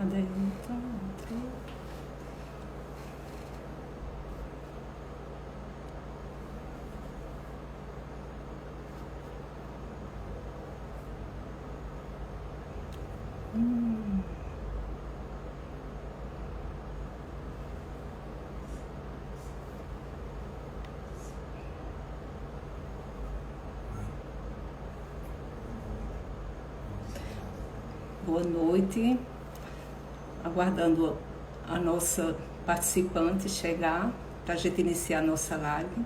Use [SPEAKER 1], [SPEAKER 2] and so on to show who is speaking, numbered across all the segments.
[SPEAKER 1] Adentro. Boa noite. Aguardando a nossa participante chegar para a gente iniciar a nossa live.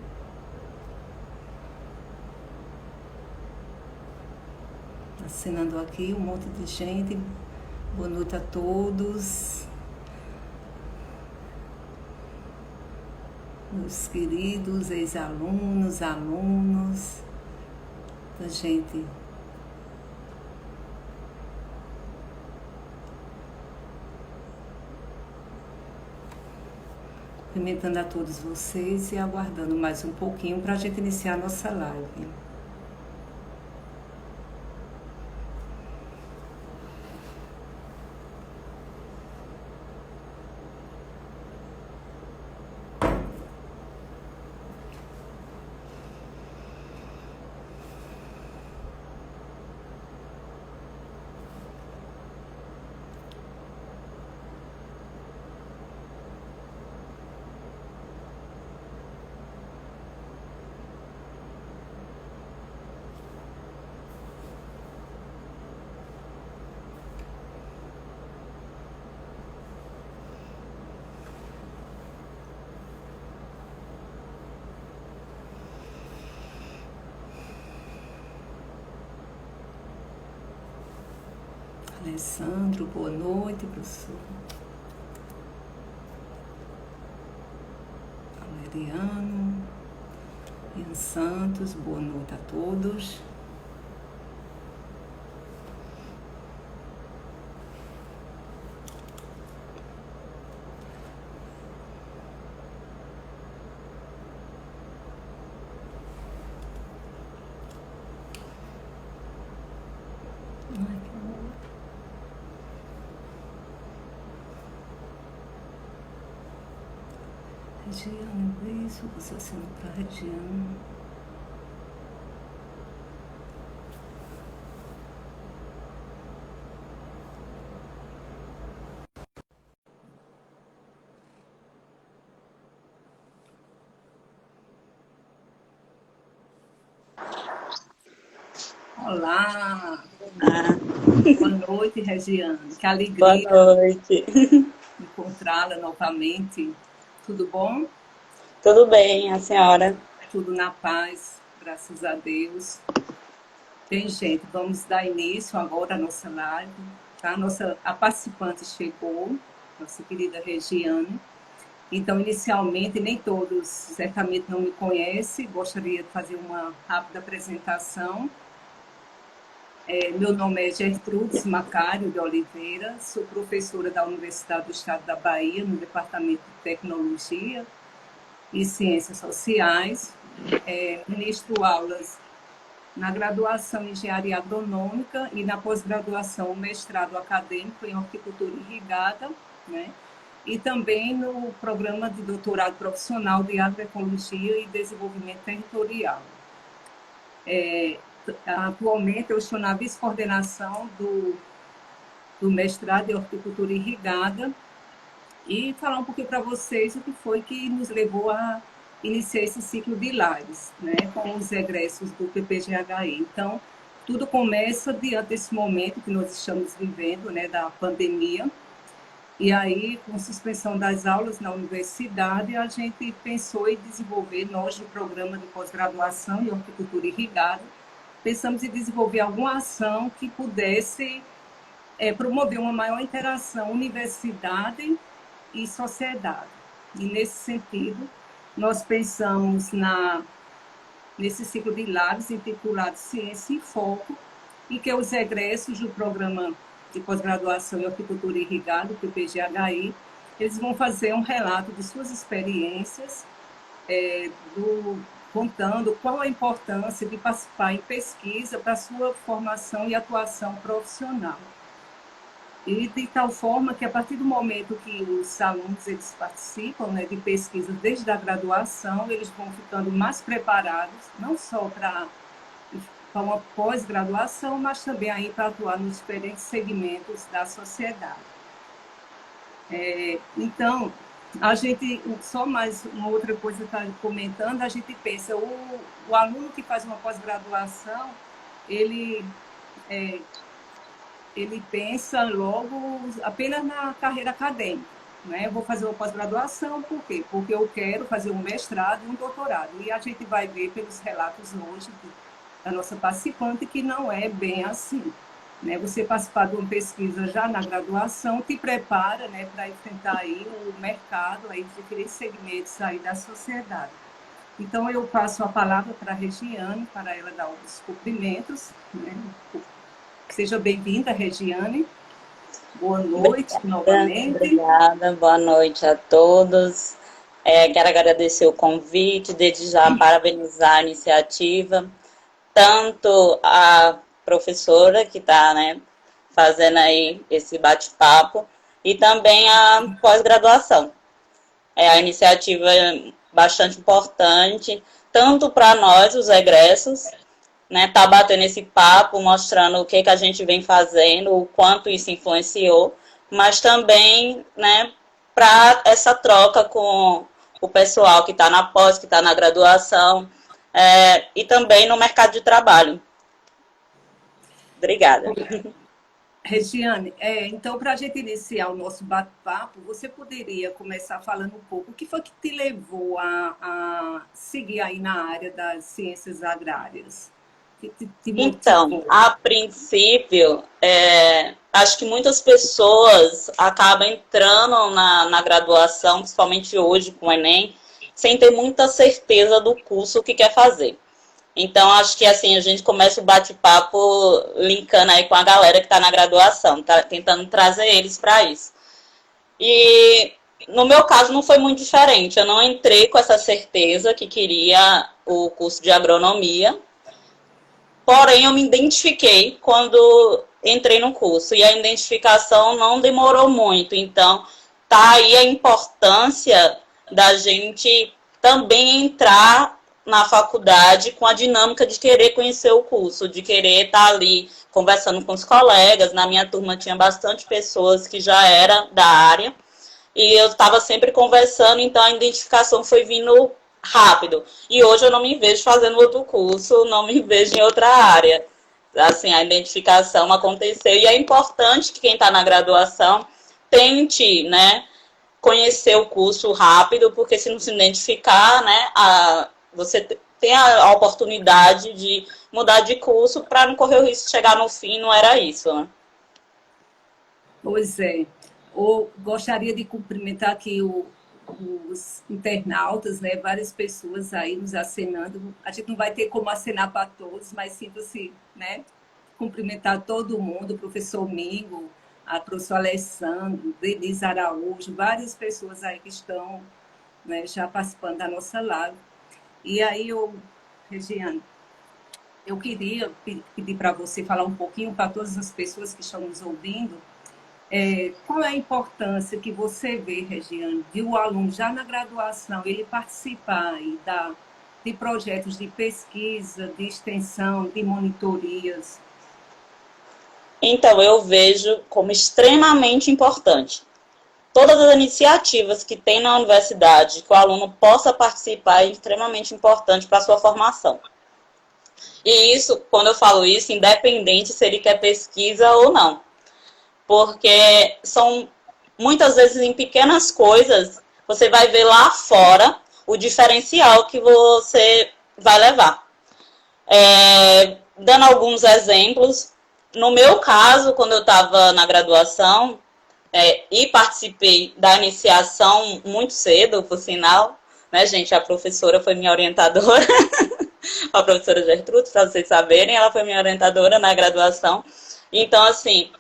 [SPEAKER 1] Assinando aqui um monte de gente. Boa noite a todos. Meus queridos ex-alunos, alunos, a gente cumprimentando a todos vocês e aguardando mais um pouquinho para a gente iniciar a nossa live. Alessandro, boa noite, professor. Valeriano, Ian Santos, boa noite a todos. Regiane, beijo, você assina para a Regiane. Olá! Boa noite, Regiane. Que alegria.
[SPEAKER 2] Boa noite.
[SPEAKER 1] Encontrá-la novamente. Tudo bom?
[SPEAKER 2] Tudo bem, a senhora?
[SPEAKER 1] Tudo na paz, graças a Deus. Bem, gente, vamos dar início agora à nossa live. Tá? A participante chegou, nossa querida Regiane. Então, inicialmente, nem todos certamente não me conhecem. Gostaria de fazer uma rápida apresentação. Meu nome é Gertrudes Macário de Oliveira, sou professora da Universidade do Estado da Bahia, no Departamento de Tecnologia e Ciências Sociais. Ministro aulas na graduação em Engenharia Agronômica e na pós-graduação, mestrado acadêmico em Horticultura Irrigada, né? E também no programa de doutorado profissional de Agroecologia e Desenvolvimento Territorial. Atualmente, eu estou na vice-coordenação do mestrado em Horticultura Irrigada e falar um pouquinho para vocês o que foi que nos levou a iniciar esse ciclo de lives, né, com os egressos do PPGHI. Então, tudo começa diante desse momento que nós estamos vivendo, né, da pandemia, E aí, com suspensão das aulas na universidade, a gente pensou em desenvolver, nós do programa de pós-graduação em horticultura irrigada, pensamos em desenvolver alguma ação que pudesse promover uma maior interação universidade e sociedade. E nesse sentido, nós pensamos nesse ciclo de labs intitulado Ciência em Foco, em que os egressos do programa de pós-graduação em horticultura irrigada, o PPGHI, eles vão fazer um relato de suas experiências, contando qual a importância de participar em pesquisa para a sua formação e atuação profissional. E de tal forma que, a partir do momento que os alunos eles participam, né, de pesquisa desde a graduação, eles vão ficando mais preparados, não só para uma pós-graduação, mas também aí para atuar nos diferentes segmentos da sociedade. Então, a gente, só mais uma outra coisa que está comentando, a gente pensa, o aluno que faz uma pós-graduação, ele pensa logo apenas na carreira acadêmica. Né? Eu vou fazer uma pós-graduação, por quê? Porque eu quero fazer um mestrado e um doutorado. E a gente vai ver pelos relatos hoje da nossa participante que não é bem assim. Né? Você participar de uma pesquisa já na graduação te prepara, né, para enfrentar aí o mercado, aí, de diferentes segmentos aí da sociedade. Então, eu passo a palavra para a Regiane, para ela dar os cumprimentos. Né? Seja bem-vinda, Regiane. Boa noite, novamente.
[SPEAKER 2] Obrigada, boa noite a todos. Quero agradecer o convite, desde já parabenizar a iniciativa, tanto a professora que está, né, fazendo aí esse bate-papo, e também a pós-graduação. A iniciativa é bastante importante, tanto para nós, os egressos, né, tá batendo esse papo, mostrando o que a gente vem fazendo, o quanto isso influenciou, mas também, né, para essa troca com o pessoal que está na pós, que está na graduação, e também no mercado de trabalho. Obrigada.
[SPEAKER 1] Regiane, então, para a gente iniciar o nosso bate-papo, você poderia começar falando um pouco o que foi que te levou a seguir aí na área das ciências agrárias?
[SPEAKER 2] Então, a princípio, acho que muitas pessoas acabam entrando na graduação, principalmente hoje com o Enem, sem ter muita certeza do curso que quer fazer. Então, acho que assim, a gente começa o bate-papo linkando aí com a galera que está na graduação, tá tentando trazer eles para isso. E no meu caso não foi muito diferente, eu não entrei com essa certeza que queria o curso de agronomia, porém, eu me identifiquei quando entrei no curso. E a identificação não demorou muito. Então, tá aí a importância da gente também entrar na faculdade com a dinâmica de querer conhecer o curso, de querer estar ali conversando com os colegas. Na minha turma tinha bastante pessoas que já eram da área. E eu estava sempre conversando, então a identificação foi vindo rápido. E hoje eu não me vejo fazendo outro curso, não me vejo em outra área. Assim, a identificação aconteceu. E é importante que quem está na graduação tente, né, conhecer o curso rápido, porque se não se identificar, né, você tem a oportunidade de mudar de curso para não correr o risco de chegar no fim, não era isso, né?
[SPEAKER 1] Pois é. Eu gostaria de cumprimentar aqui os internautas, né? Várias pessoas aí nos acenando. A gente não vai ter como acenar para todos, mas sinto-se, né? Cumprimentar todo mundo, o professor Mingo, a professora Alessandro, Denise Araújo, várias pessoas aí que estão, né, já participando da nossa live. E aí, Regiane, eu queria pedir para você falar um pouquinho para todas as pessoas que estão nos ouvindo, qual é a importância que você vê, Regiane, de o aluno já na graduação, ele participar de projetos de pesquisa, de extensão, de monitorias?
[SPEAKER 2] Então, eu vejo como extremamente importante. Todas as iniciativas que tem na universidade, que o aluno possa participar, é extremamente importante para a sua formação. E isso, quando eu falo isso, independente se ele quer pesquisa ou não. Porque são muitas vezes em pequenas coisas, você vai ver lá fora o diferencial que você vai levar. Dando alguns exemplos, no meu caso, quando eu estava na graduação, e participei da iniciação muito cedo, por sinal, né, gente? A professora foi minha orientadora, a professora Gertrude, para vocês saberem, ela foi minha orientadora na graduação. Então, assim,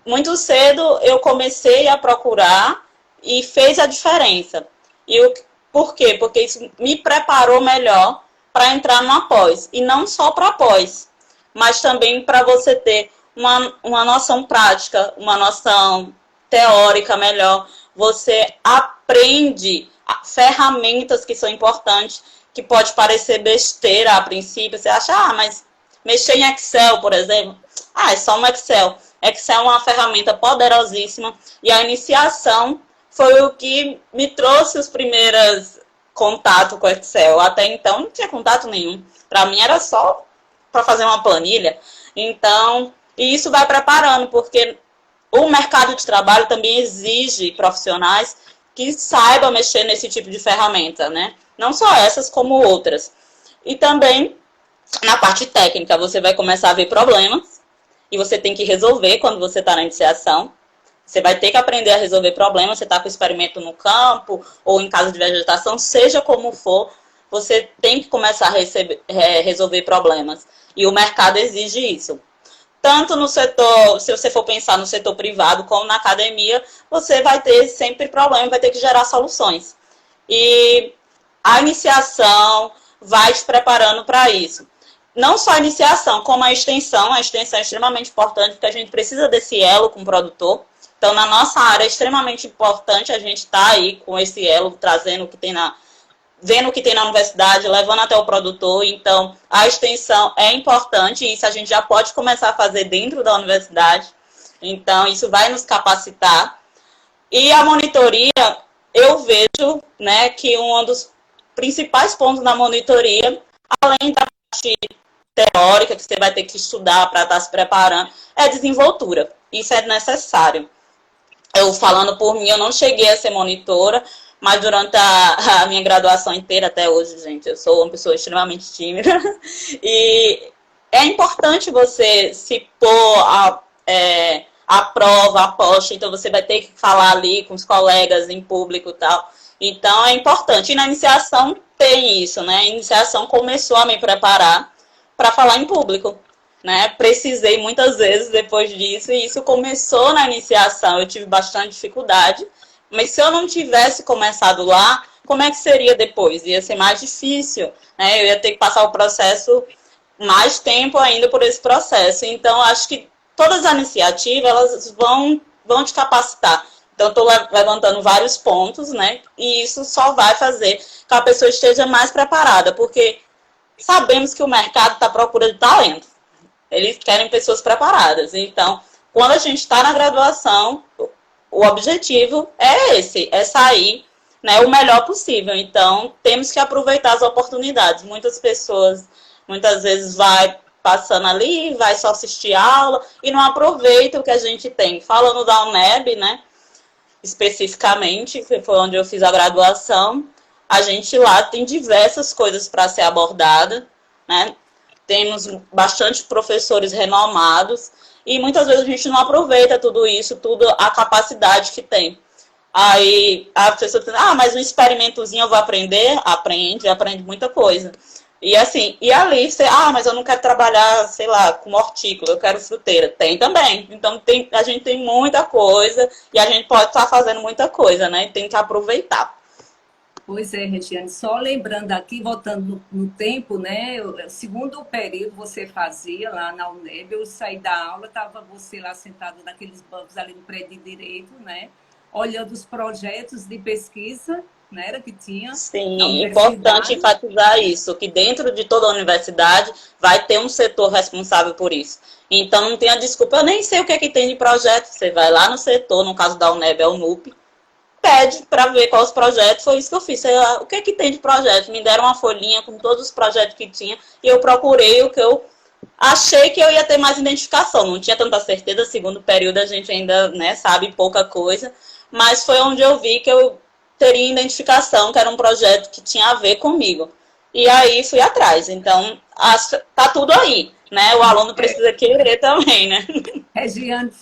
[SPEAKER 2] muito cedo eu comecei a procurar e fez a diferença. Por quê? Porque isso me preparou melhor para entrar no após. E não só para após, mas também para você ter uma noção prática, uma noção teórica melhor. Você aprende ferramentas que são importantes, que pode parecer besteira a princípio. Você acha, mas mexer em Excel, por exemplo, é só um Excel. Excel é uma ferramenta poderosíssima e a iniciação foi o que me trouxe os primeiros contatos com o Excel. Até então não tinha contato nenhum. Para mim era só para fazer uma planilha. Então, e isso vai preparando, porque o mercado de trabalho também exige profissionais que saibam mexer nesse tipo de ferramenta, né? Não só essas, como outras. E também, na parte técnica, você vai começar a ver problemas e você tem que resolver quando você está na iniciação. Você vai ter que aprender a resolver problemas, você está com o experimento no campo ou em casa de vegetação, seja como for, você tem que começar a resolver problemas. E o mercado exige isso. Tanto no setor, se você for pensar no setor privado, como na academia, você vai ter sempre problema, vai ter que gerar soluções. E a iniciação vai te preparando para isso. Não só a iniciação, como a extensão é extremamente importante, porque a gente precisa desse elo com o produtor. Então, na nossa área é extremamente importante a gente estar aí com esse elo, trazendo o que tem vendo o que tem na universidade, levando até o produtor. Então, a extensão é importante e isso a gente já pode começar a fazer dentro da universidade. Então, isso vai nos capacitar. E a monitoria, eu vejo, né, que um dos principais pontos da monitoria, além da parte teórica, que você vai ter que estudar para estar se preparando, é a desenvoltura. Isso é necessário. Eu, falando por mim, eu não cheguei a ser monitora, mas durante a minha graduação inteira, até hoje, gente, eu sou uma pessoa extremamente tímida. E é importante você se pôr a prova, a posta, então você vai ter que falar ali com os colegas em público e tal. Então é importante. E na iniciação tem isso, né? A iniciação começou a me preparar para falar em público, né? Precisei muitas vezes depois disso, e isso começou na iniciação. Eu tive bastante dificuldade. Mas se eu não tivesse começado lá, como é que seria depois? Ia ser mais difícil, né? Eu ia ter que passar o processo, mais tempo ainda por esse processo. Então, acho que todas as iniciativas, elas vão te capacitar. Então, estou levantando vários pontos, né? E isso só vai fazer que a pessoa esteja mais preparada, porque sabemos que o mercado está à procura de talento. Eles querem pessoas preparadas. Então, quando a gente está na graduação, o objetivo é esse, é sair, né, o melhor possível. Então, temos que aproveitar as oportunidades. Muitas pessoas, muitas vezes, vai passando ali, vai só assistir aula e não aproveita o que a gente tem. Falando da UNEB, né, especificamente, que foi onde eu fiz a graduação, a gente lá tem diversas coisas para ser abordada, né? Temos bastante professores renomados, e muitas vezes a gente não aproveita tudo isso, tudo a capacidade que tem. Aí a pessoa diz, mas um experimentozinho eu vou aprender? Aprende muita coisa. E assim, e ali você, mas eu não quero trabalhar, sei lá, com hortícola, eu quero fruteira. Tem também. Então a gente tem muita coisa e a gente pode estar fazendo muita coisa, né? Tem que aproveitar.
[SPEAKER 1] Pois é, Regiane, só lembrando aqui, voltando no tempo, né? O segundo período você fazia lá na UNEB, eu saí da aula, estava você lá sentado naqueles bancos ali no prédio de Direito, né? Olhando os projetos de pesquisa, né? Era que tinha.
[SPEAKER 2] Sim, importante enfatizar isso, que dentro de toda a universidade vai ter um setor responsável por isso. Então não tenha desculpa, eu nem sei o que é que tem de projeto, você vai lá no setor, no caso da UNEB é o NUP, pede para ver quais os projetos, foi isso que eu fiz. O que é que tem de projeto? Me deram uma folhinha com todos os projetos que tinha e eu procurei o que eu achei que eu ia ter mais identificação. Não tinha tanta certeza, segundo período a gente ainda, né, sabe pouca coisa, mas foi onde eu vi que eu teria identificação, que era um projeto que tinha a ver comigo. E aí fui atrás. Então, tá tudo aí, né? O aluno precisa querer também, né?
[SPEAKER 1] Regiane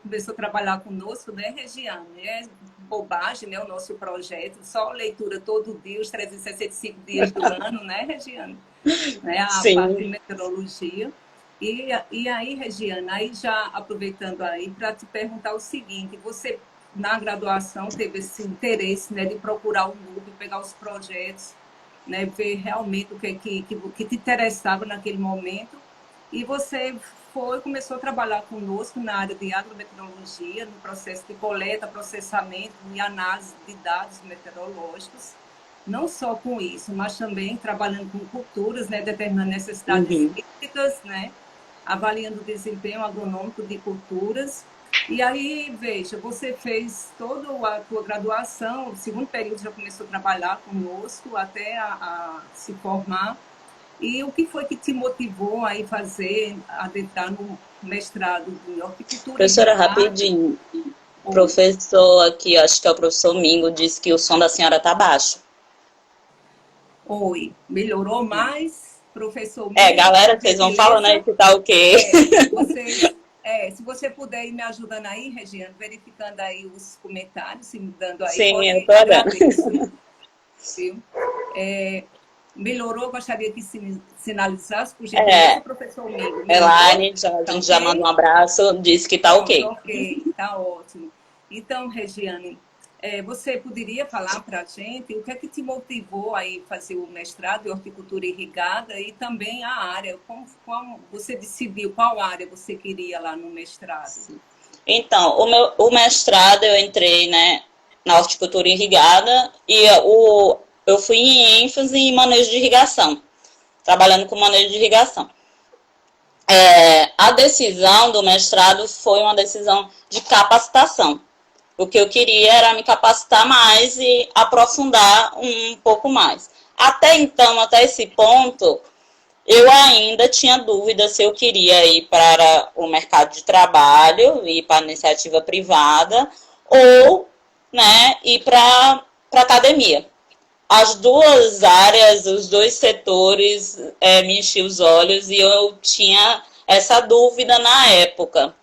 [SPEAKER 1] começou a trabalhar conosco, né, Regiane? É bobagem, né, o nosso projeto, só leitura todo dia, os 365 dias do ano, né, Regiane? Né, a parte de
[SPEAKER 2] Sim.
[SPEAKER 1] meteorologia. E aí, Regiane, aí já aproveitando aí para te perguntar o seguinte, você na graduação teve esse interesse, né, de procurar um grupo, pegar os projetos, né, ver realmente o que te interessava naquele momento, e você começou a trabalhar conosco na área de agrometeorologia, no processo de coleta, processamento e análise de dados meteorológicos. Não só com isso, mas também trabalhando com culturas, né, determinando necessidades hídricas, né, avaliando o desempenho agronômico de culturas. E aí, veja, você fez toda a tua graduação, o segundo período já começou a trabalhar conosco até a se formar. E o que foi que te motivou a adentrar no mestrado de horticultura
[SPEAKER 2] Professora,
[SPEAKER 1] irrigada?
[SPEAKER 2] rapidinho. O professor aqui, acho que é o professor Mingo, disse que o som da senhora tá baixo.
[SPEAKER 1] Oi, melhorou mais, professor Mingo,
[SPEAKER 2] Galera, vocês vão falando aí
[SPEAKER 1] gentileza?
[SPEAKER 2] que tá ok.
[SPEAKER 1] Se você puder ir me ajudando aí, Regiane, verificando aí os comentários, se me dando aí,
[SPEAKER 2] Sim, eu
[SPEAKER 1] pode,
[SPEAKER 2] tô
[SPEAKER 1] agradeço.
[SPEAKER 2] olhando.
[SPEAKER 1] Viu? Melhorou, gostaria que sinalizasse, por gentileza, professor Mingo. Melhorou?
[SPEAKER 2] Elaine, a
[SPEAKER 1] Tá
[SPEAKER 2] gente já manda um
[SPEAKER 1] ok?
[SPEAKER 2] abraço, disse que tá
[SPEAKER 1] Pronto,
[SPEAKER 2] ok.
[SPEAKER 1] ok, tá ótimo. Então, Regiane, você poderia falar para a gente o que é que te motivou a ir fazer o mestrado em horticultura irrigada e também a área? Como você decidiu qual área você queria lá no mestrado?
[SPEAKER 2] Então, o mestrado eu entrei, né, na horticultura irrigada e eu fui em ênfase em manejo de irrigação, trabalhando com manejo de irrigação. A decisão do mestrado foi uma decisão de capacitação. O que eu queria era me capacitar mais e aprofundar um pouco mais. Até então, até esse ponto, eu ainda tinha dúvida se eu queria ir para o mercado de trabalho, ir para a iniciativa privada, ou, né, ir para a academia. As duas áreas, os dois setores me enchiam os olhos e eu tinha essa dúvida na época.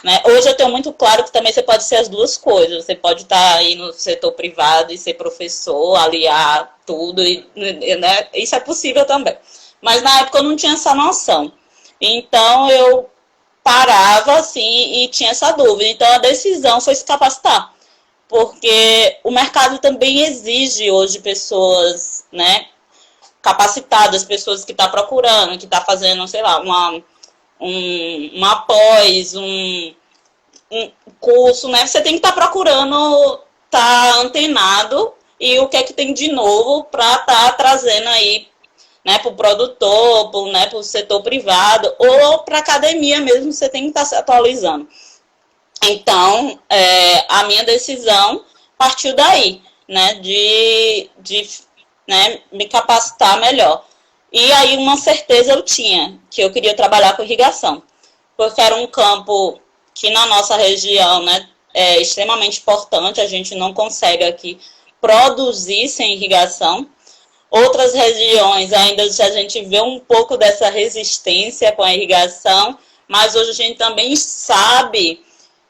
[SPEAKER 2] Né? Hoje eu tenho muito claro que também você pode ser as duas coisas. Você pode estar aí no setor privado e ser professor, aliar tudo, né? Isso é possível também. Mas na época eu não tinha essa noção. Então eu parava assim e tinha essa dúvida. Então a decisão foi se capacitar. Porque o mercado também exige hoje pessoas, né, capacitadas, pessoas que estão procurando, que estão fazendo, sei lá, uma pós, um curso, né? Você tem que estar procurando, estar antenado e o que é que tem de novo para estar trazendo aí, né, para o produtor, né, para o setor privado ou para a academia mesmo, você tem que estar se atualizando. Então, a minha decisão partiu daí, né, de né, me capacitar melhor. E aí uma certeza eu tinha, que eu queria trabalhar com irrigação, porque era um campo que na nossa região, né, é extremamente importante, a gente não consegue aqui produzir sem irrigação. Outras regiões ainda a gente vê um pouco dessa resistência com a irrigação, mas hoje a gente também sabe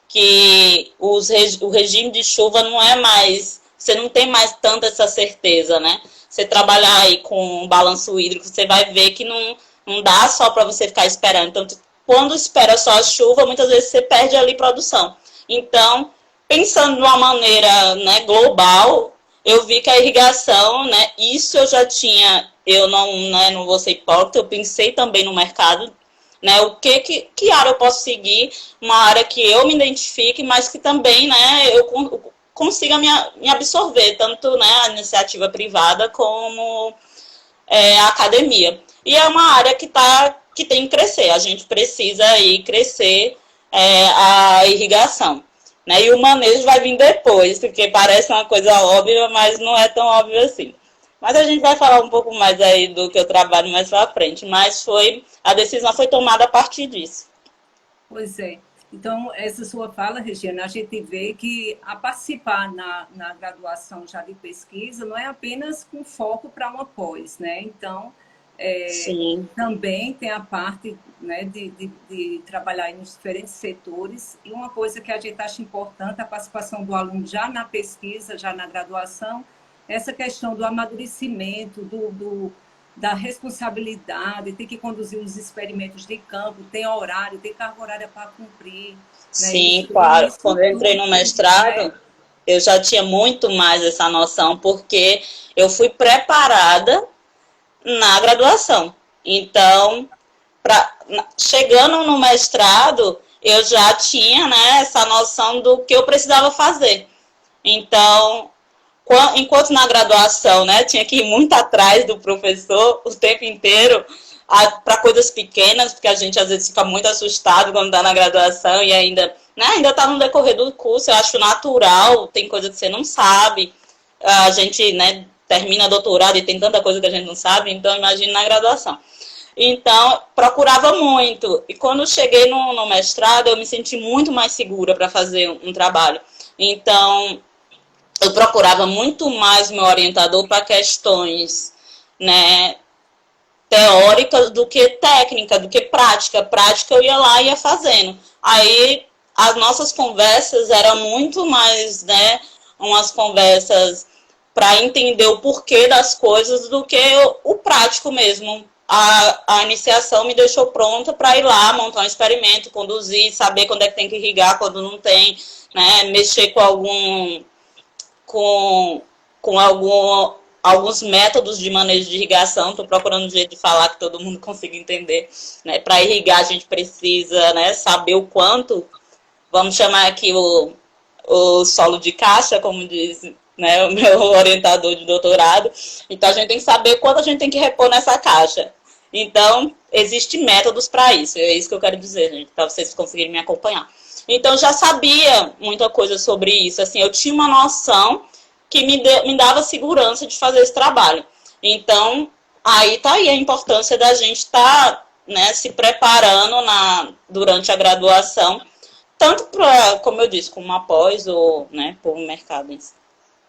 [SPEAKER 2] que o regime de chuva não é mais, você não tem mais tanta essa certeza, né? Você trabalhar aí com um balanço hídrico, você vai ver que não dá só para você ficar esperando. Então, quando espera só a chuva, muitas vezes você perde ali produção. Então, pensando de uma maneira, né, global, eu vi que a irrigação, né, isso eu já tinha, eu não vou ser hipócrita, eu pensei também no mercado, né, que área eu posso seguir, uma área que eu me identifique, mas que também, né, eu consiga me absorver, tanto, né, a iniciativa privada como a academia. E é uma área que tem que crescer, a gente precisa aí crescer a irrigação. Né? E o manejo vai vir depois, porque parece uma coisa óbvia, mas não é tão óbvio assim. Mas a gente vai falar um pouco mais aí do que eu trabalho mais pra frente. Mas a decisão foi tomada a partir disso.
[SPEAKER 1] Pois é. Então, essa sua fala, Regiana, a gente vê que a participar na graduação já de pesquisa não é apenas com foco para uma pós, né? Então,
[SPEAKER 2] Sim.
[SPEAKER 1] também tem a parte, né, de trabalhar nos diferentes setores. E uma coisa que a gente acha importante, a participação do aluno já na pesquisa, já na graduação, essa questão do amadurecimento, da responsabilidade, tem que conduzir os experimentos de campo, tem horário, tem carga horária para cumprir. Né?
[SPEAKER 2] Sim,
[SPEAKER 1] Isso,
[SPEAKER 2] claro.
[SPEAKER 1] isso
[SPEAKER 2] Quando eu entrei no mestrado, eu já tinha muito mais essa noção, porque eu fui preparada na graduação. Então, chegando no mestrado, eu já tinha, né, essa noção do que eu precisava fazer. Então, enquanto na graduação, né, tinha que ir muito atrás do professor o tempo inteiro para coisas pequenas, porque a gente às vezes fica muito assustado quando está na graduação e ainda está no decorrer do curso. Eu acho natural, tem coisa que você não sabe. A gente, né, termina doutorado e tem tanta coisa que a gente não sabe, então imagina na graduação. Então, procurava muito. E quando cheguei no mestrado, eu me senti muito mais segura para fazer um trabalho. Então, eu procurava muito mais meu orientador para questões, né, teóricas do que técnica, do que prática. Prática eu ia lá e ia fazendo. Aí, as nossas conversas eram muito mais, né, umas conversas para entender o porquê das coisas do que o prático mesmo. A iniciação me deixou pronta para ir lá, montar um experimento, conduzir, saber quando é que tem que irrigar, quando não tem, né, mexer com alguns métodos de manejo de irrigação. Estou procurando um jeito de falar que todo mundo consiga entender. Né? Para irrigar, a gente precisa, né, saber o quanto, vamos chamar aqui o solo de caixa, como diz, né, o meu orientador de doutorado. Então, a gente tem que saber quanto a gente tem que repor nessa caixa. Então, existem métodos para isso. É isso que eu quero dizer, gente, para vocês conseguirem me acompanhar. Então, eu já sabia muita coisa sobre isso. Assim, eu tinha uma noção que me dava segurança de fazer esse trabalho. Então, aí tá aí a importância da gente estar, né, se preparando durante a graduação, tanto para, como eu disse, como após ou, né, por mercado em si.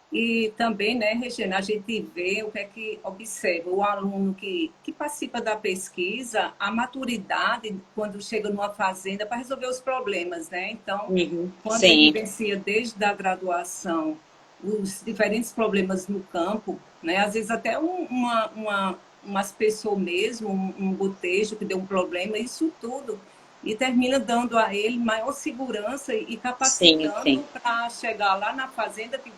[SPEAKER 1] E também, né, Regina, a gente vê o que é que observa o aluno que participa da pesquisa, a maturidade quando chega numa fazenda para resolver os problemas, né? Então, quando ele vivencia desde a graduação os diferentes problemas no campo, né? Às vezes até umas pessoas mesmo, um botejo que deu um problema, isso tudo, e termina dando a ele maior segurança e capacitando para chegar lá na fazenda, que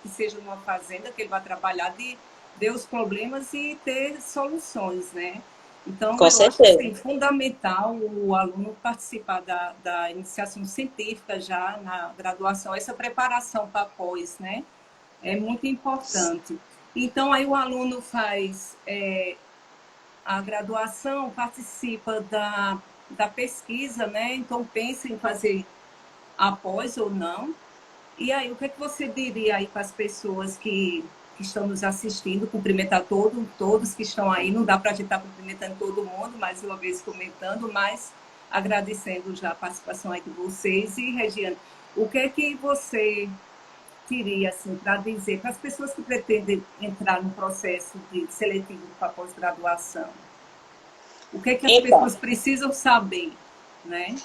[SPEAKER 1] seja numa fazenda que ele vai trabalhar, de ver os problemas e ter soluções, né? Então, eu acho assim, fundamental o aluno participar da iniciação científica já na graduação, essa preparação para pós, né? É muito importante. Então, aí o aluno faz a graduação, participa da pesquisa, né? Então, pensa em fazer após ou não. E aí, o que é que você diria aí para as pessoas que estão nos assistindo? Cumprimentar todos que estão aí. Não dá para a gente estar cumprimentando todo mundo, mais uma vez comentando, mas agradecendo já a participação aí de vocês. E, Regiane, o que é que você teria, assim, para dizer para as pessoas que pretendem entrar no processo de seletivo para pós-graduação? O que é que as pessoas precisam saber, né?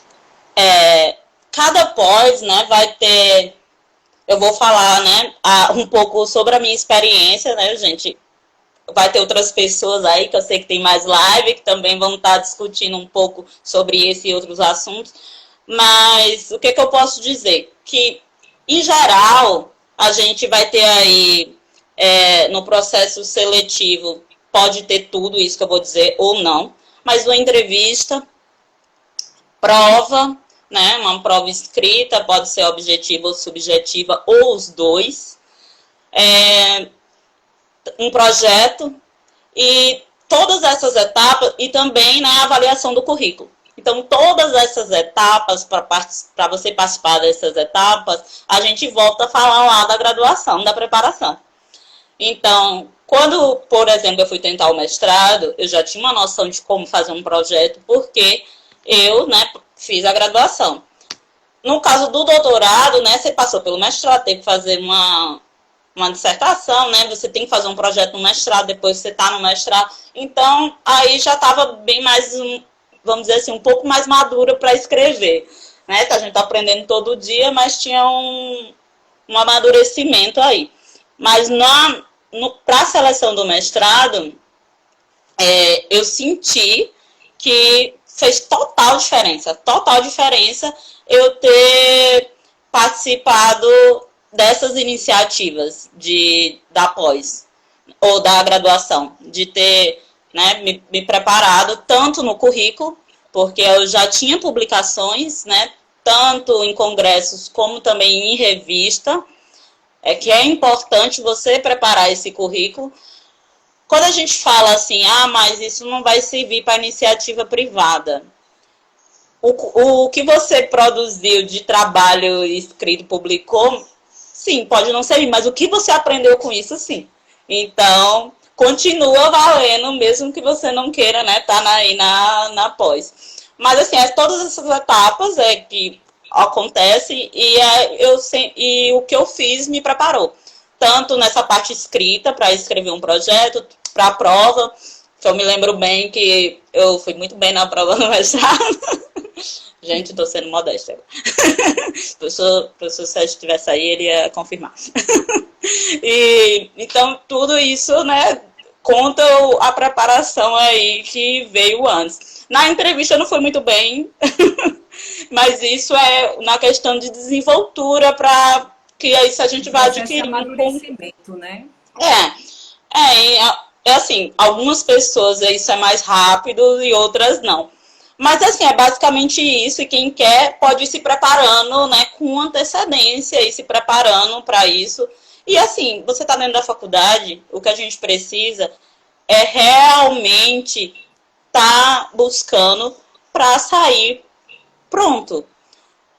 [SPEAKER 2] Cada pós, né, vai ter... Eu vou falar, né, um pouco sobre a minha experiência, né, gente? Vai ter outras pessoas aí, que eu sei que tem mais live, que também vão estar discutindo um pouco sobre esse e outros assuntos. Mas o que eu posso dizer? Que, em geral, a gente vai ter aí, no processo seletivo, pode ter tudo isso que eu vou dizer ou não. Mas uma entrevista, prova, né, uma prova escrita, pode ser objetiva ou subjetiva, ou os dois, um projeto, e todas essas etapas, e também, né, a avaliação do currículo. Então, todas essas etapas, para você participar dessas etapas, a gente volta a falar lá da graduação, da preparação. Então, quando, por exemplo, eu fui tentar o mestrado, eu já tinha uma noção de como fazer um projeto, porque eu, né, fiz a graduação. no caso do doutorado, né, você passou pelo mestrado, teve que fazer uma dissertação, né? Você tem que fazer um projeto no mestrado, depois você está no mestrado. Então, aí já estava bem mais, vamos dizer assim, um pouco mais madura para escrever. Né? Que a gente está aprendendo todo dia, mas tinha um amadurecimento aí. Mas para a seleção do mestrado, eu senti que fez total diferença eu ter participado dessas iniciativas da pós ou da graduação, de ter, né, me preparado tanto no currículo, porque eu já tinha publicações, né, tanto em congressos como também em revista, que é importante você preparar esse currículo. Quando a gente fala assim, mas isso não vai servir para iniciativa privada, o que você produziu de trabalho escrito, publicou, sim, pode não servir, mas o que você aprendeu com isso, sim. Então, continua valendo, mesmo que você não queira, né, tá aí na pós. Mas, assim, todas essas etapas que acontecem e o que eu fiz me preparou. Tanto nessa parte escrita, para escrever um projeto, para a prova, que eu me lembro bem que eu fui muito bem na prova no mestrado. Gente, estou sendo modesta. O professor Sérgio estivesse aí, ele ia confirmar. Então, tudo isso, né, conta a preparação aí que veio antes. Na entrevista não foi muito bem, mas isso é na questão de desenvoltura para que isso a gente vai adquirindo.
[SPEAKER 1] Amadurecimento, né?
[SPEAKER 2] Assim, algumas pessoas isso é mais rápido e outras não. Mas, assim, é basicamente isso, e quem quer pode ir se preparando, né, com antecedência e se preparando para isso. E, assim, você está dentro da faculdade, o que a gente precisa é realmente estar buscando para sair pronto.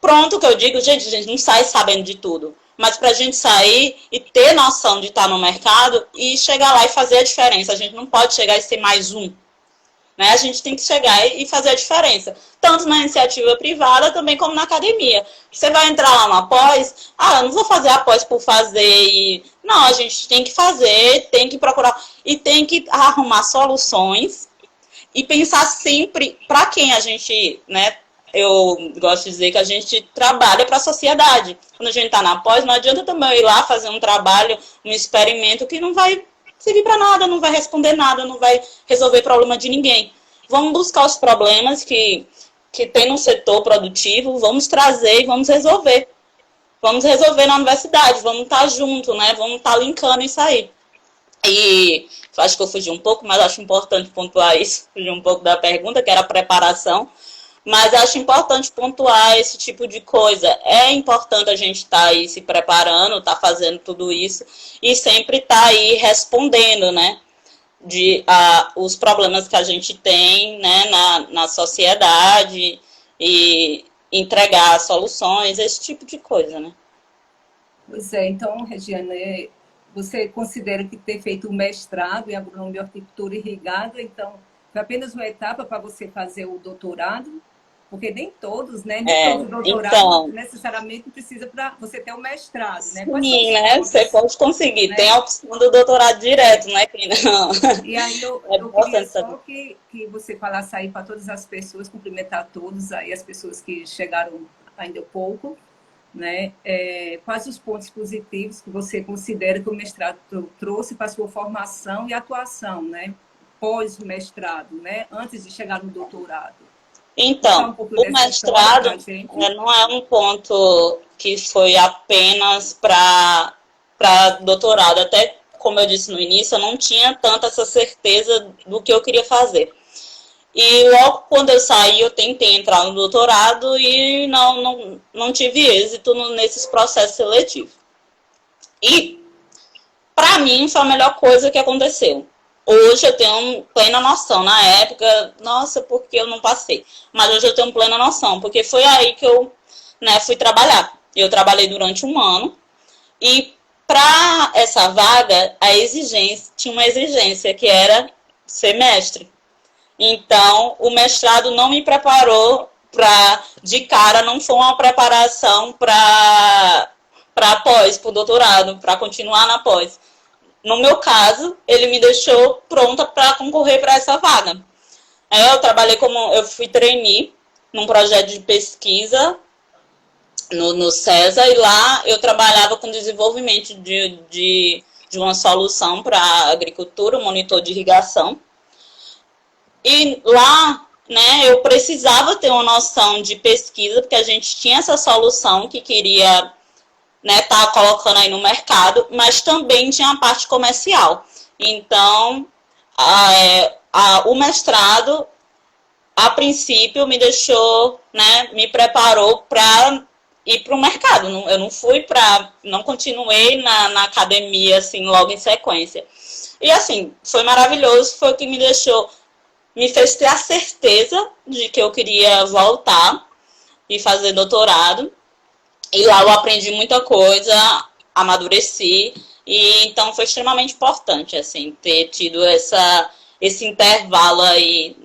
[SPEAKER 2] Pronto, que eu digo, gente, a gente não sai sabendo de tudo. Mas para a gente sair e ter noção de estar no mercado e chegar lá e fazer a diferença. A gente não pode chegar e ser mais um. Né? A gente tem que chegar e fazer a diferença. Tanto na iniciativa privada, também como na academia. Você vai entrar lá na pós, eu não vou fazer a pós por fazer. Não, a gente tem que fazer, tem que procurar. E tem que arrumar soluções e pensar sempre para quem a gente, né? Eu gosto de dizer que a gente trabalha para a sociedade. Quando a gente está na pós, não adianta também eu ir lá fazer um trabalho, um experimento que não vai servir para nada, não vai responder nada, não vai resolver problema de ninguém. Vamos buscar os problemas que tem no setor produtivo, vamos trazer e vamos resolver. Vamos resolver na universidade, vamos estar junto, né? Vamos estar linkando isso aí. E acho que eu fugi um pouco, mas acho importante pontuar isso, fugir um pouco da pergunta, que era a preparação. Mas acho importante pontuar esse tipo de coisa. É importante a gente estar aí se preparando, estar fazendo tudo isso e sempre estar aí respondendo, né? Os problemas que a gente tem, né, na sociedade e entregar soluções, esse tipo de coisa, né?
[SPEAKER 1] Pois é, então, Regiane, você considera que ter feito o mestrado em agronomia e horticultura irrigada, então, foi apenas uma etapa para você fazer o doutorado? Porque nem todos, né? Nem todo doutorado então, necessariamente precisa para você ter um mestrado, né?
[SPEAKER 2] Sim, né? Você pode conseguir. Né? Tem a opção do doutorado direto, né? Não.
[SPEAKER 1] E aí eu queria só que você falasse aí para todas as pessoas, cumprimentar todos aí, as pessoas que chegaram ainda há pouco, né? Quais os pontos positivos que você considera que o mestrado trouxe para a sua formação e atuação, né? Pós-mestrado, né? Antes de chegar no doutorado.
[SPEAKER 2] Então, o mestrado não é um ponto que foi apenas para doutorado. Até, como eu disse no início, eu não tinha tanta essa certeza do que eu queria fazer. E logo quando eu saí, eu tentei entrar no doutorado e não tive êxito nesses processos seletivos. E, para mim, foi a melhor coisa que aconteceu. Hoje eu tenho plena noção. Na época, nossa, porque eu não passei. Mas hoje eu tenho plena noção, porque foi aí que eu, né, fui trabalhar. Eu trabalhei durante um ano e para essa vaga, tinha uma exigência que era ser mestre. Então, o mestrado não me preparou de cara não foi uma preparação para pós, para o doutorado, para continuar na pós. No meu caso, ele me deixou pronta para concorrer para essa vaga. Eu fui trainee num projeto de pesquisa no CESA, e lá eu trabalhava com desenvolvimento de uma solução para a agricultura, um monitor de irrigação. E lá, né, eu precisava ter uma noção de pesquisa, porque a gente tinha essa solução que queria, né, tá colocando aí no mercado, mas também tinha a parte comercial. Então, o mestrado, a princípio, me deixou, né, me preparou para ir para o mercado. Eu não continuei na academia, assim, logo em sequência. E, assim, foi maravilhoso, foi o que me fez ter a certeza de que eu queria voltar e fazer doutorado. E lá eu aprendi muita coisa, amadureci, e então foi extremamente importante, assim, ter tido esse intervalo aí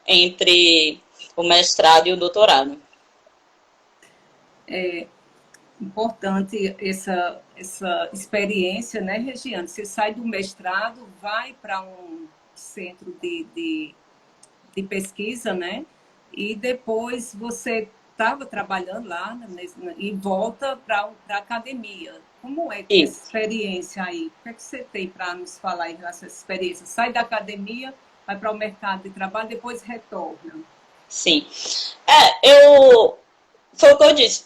[SPEAKER 2] entre o mestrado e o doutorado.
[SPEAKER 1] É importante essa experiência, né, Regiane? Você sai do mestrado, vai para um centro de pesquisa, né? E depois você estava trabalhando lá e volta para a academia. Como é que essa experiência aí? O que é que você tem para nos falar em relação a essa experiência? Sai da academia, vai para o mercado de trabalho, depois retorna.
[SPEAKER 2] Sim. Foi o que eu disse.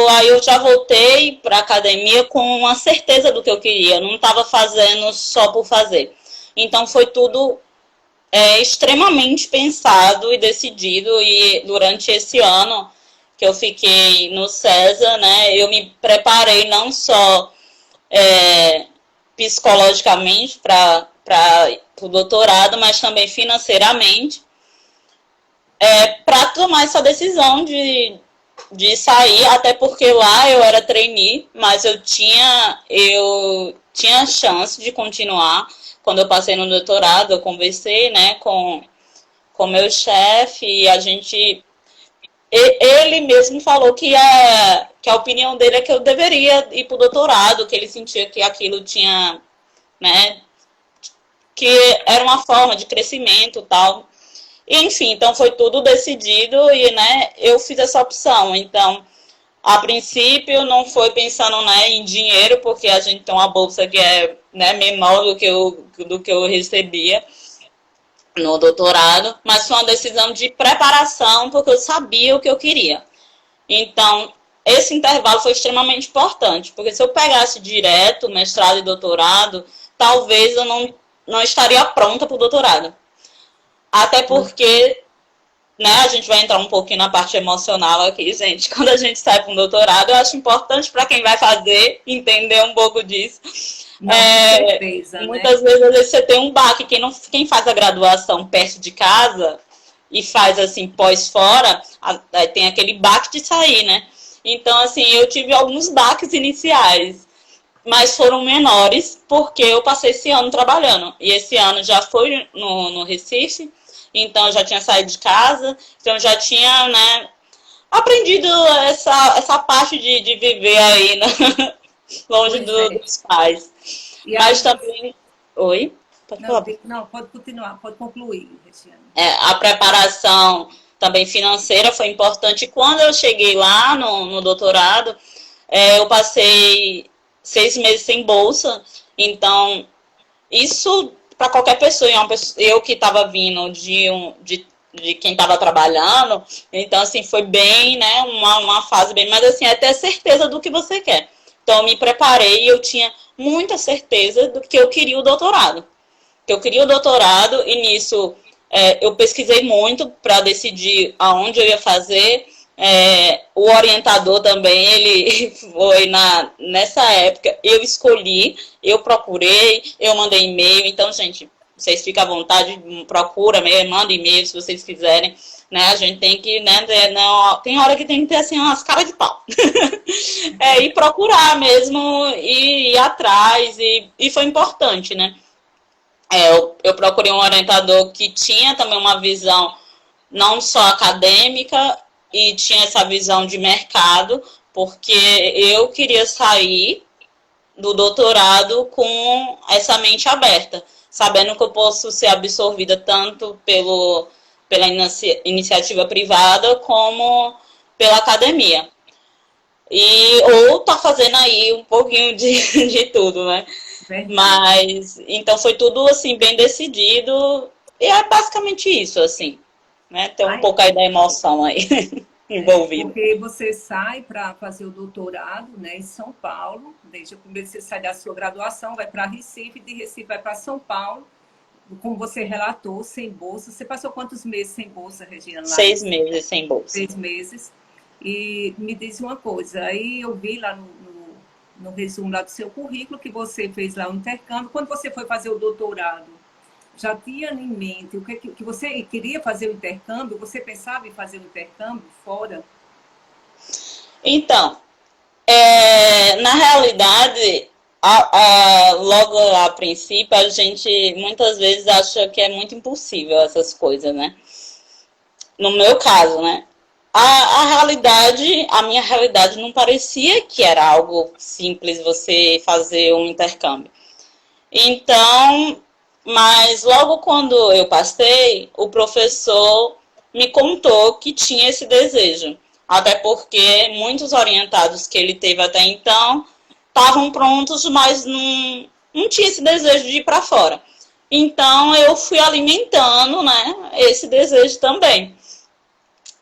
[SPEAKER 2] Aí eu já voltei para a academia com uma certeza do que eu queria. Eu não estava fazendo só por fazer. Então foi tudo extremamente pensado e decidido. E durante esse ano que eu fiquei no CESA, né, eu me preparei não só psicologicamente para o doutorado, mas também financeiramente, para tomar essa decisão de sair, até porque lá eu era trainee, mas eu tinha chance de continuar. Quando eu passei no doutorado, eu conversei, né, com meu chefe, e ele mesmo falou que a opinião dele é que eu deveria ir para o doutorado, que ele sentia que aquilo tinha, né, que era uma forma de crescimento e tal. Enfim, então foi tudo decidido e, né, eu fiz essa opção. Então, a princípio, não foi pensando, né, em dinheiro, porque a gente tem uma bolsa que é, né, menor do que eu recebia no doutorado, mas foi uma decisão de preparação, porque eu sabia o que eu queria. Então, esse intervalo foi extremamente importante, porque se eu pegasse direto mestrado e doutorado, talvez eu não estaria pronta para o doutorado. Até porque, né, a gente vai entrar um pouquinho na parte emocional aqui, gente. Quando a gente sai para um doutorado, eu acho importante para quem vai fazer entender um pouco disso.
[SPEAKER 1] Certeza,
[SPEAKER 2] muitas vezes você tem um baque. Quem faz a graduação perto de casa e faz assim pós fora, tem aquele baque de sair, né? Então, assim, eu tive alguns baques iniciais, mas foram menores porque eu passei esse ano trabalhando. E esse ano já foi no Recife, então eu já tinha saído de casa, então eu já tinha, né, aprendido essa parte de viver aí, né, longe dos pais. E mas também... Oi?
[SPEAKER 1] Pode falar. Não, pode continuar, pode concluir, Regiane.
[SPEAKER 2] A preparação também financeira foi importante. Quando eu cheguei lá no doutorado, eu passei 6 meses sem bolsa. Então, isso para qualquer pessoa, eu que estava vindo de quem estava trabalhando, então, assim, foi bem, né, uma fase bem, mas assim, é ter certeza do que você quer. Então, eu me preparei e eu tinha muita certeza do que eu queria o doutorado. E nisso eu pesquisei muito para decidir aonde eu ia fazer. O orientador também, ele foi nessa época, eu escolhi, eu procurei, eu mandei e-mail. Então, gente, vocês ficam à vontade, procura, manda e-mail se vocês quiserem, né? A gente tem que, né, tem hora que tem que ter assim umas caras de pau. E procurar mesmo, e ir atrás, e foi importante, né? Eu procurei um orientador que tinha também uma visão não só acadêmica, e tinha essa visão de mercado, porque eu queria sair do doutorado com essa mente aberta, sabendo que eu posso ser absorvida tanto pela iniciativa privada como pela academia. Ou tá fazendo aí um pouquinho de tudo, né?
[SPEAKER 1] Verdade.
[SPEAKER 2] Mas, então foi tudo, assim, bem decidido. E é basicamente isso, assim, né? Tem um pouco aí da emoção aí envolvida.
[SPEAKER 1] Porque você sai para fazer o doutorado, né, em São Paulo, desde o primeiro você sai da sua graduação, vai para Recife, de Recife vai para São Paulo, como você relatou, sem bolsa. Você passou quantos meses sem bolsa, Regiane?
[SPEAKER 2] 6 meses sem bolsa.
[SPEAKER 1] 6 meses. E me diz uma coisa, aí eu vi lá no resumo lá do seu currículo que você fez lá o intercâmbio. Quando você foi fazer o doutorado, já tinha em mente o que você queria fazer o intercâmbio? Você pensava em fazer o intercâmbio fora?
[SPEAKER 2] Então, na realidade, logo a princípio, a gente muitas vezes acha que é muito impossível essas coisas, né? No meu caso, né? A minha realidade não parecia que era algo simples você fazer um intercâmbio. Então, mas logo quando eu passei, o professor me contou que tinha esse desejo. Até porque muitos orientados que ele teve até então estavam prontos, mas não tinha esse desejo de ir para fora. Então eu fui alimentando, né, esse desejo também.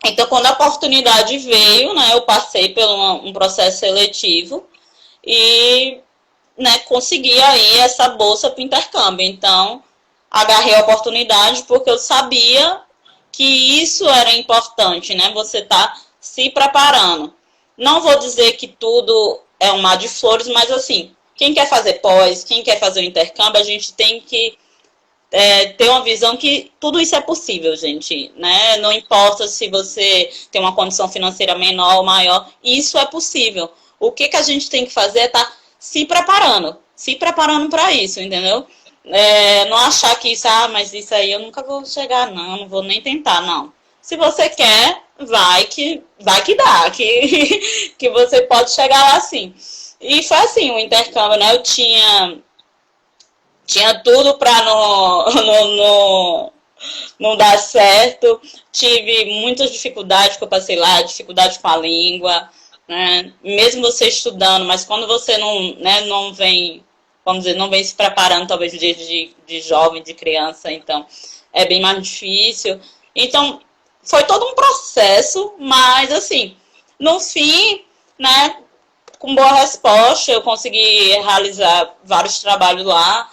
[SPEAKER 2] Então, quando a oportunidade veio, né, eu passei por um processo seletivo e, né, consegui aí essa bolsa para intercâmbio. Então, agarrei a oportunidade porque eu sabia que isso era importante, né? Você tá se preparando. Não vou dizer que tudo é um mar de flores, mas assim, quem quer fazer pós, quem quer fazer o intercâmbio, a gente tem que ter uma visão que tudo isso é possível, gente, né? Não importa se você tem uma condição financeira menor ou maior, isso é possível. O que a gente tem que fazer é estar se preparando para isso, entendeu? Não achar que isso, mas isso aí eu nunca vou chegar, não vou nem tentar, não. Se você quer, vai que dá, que você pode chegar lá sim. E foi assim, o intercâmbio, né? Eu tinha tudo para não dar certo. Tive muitas dificuldades que eu passei lá, dificuldade com a língua, né? Mesmo você estudando, mas quando você não vem, vamos dizer, não vem se preparando, talvez de jovem, de criança, então é bem mais difícil. Então, foi todo um processo, mas assim, no fim, né, com boa resposta, eu consegui realizar vários trabalhos lá,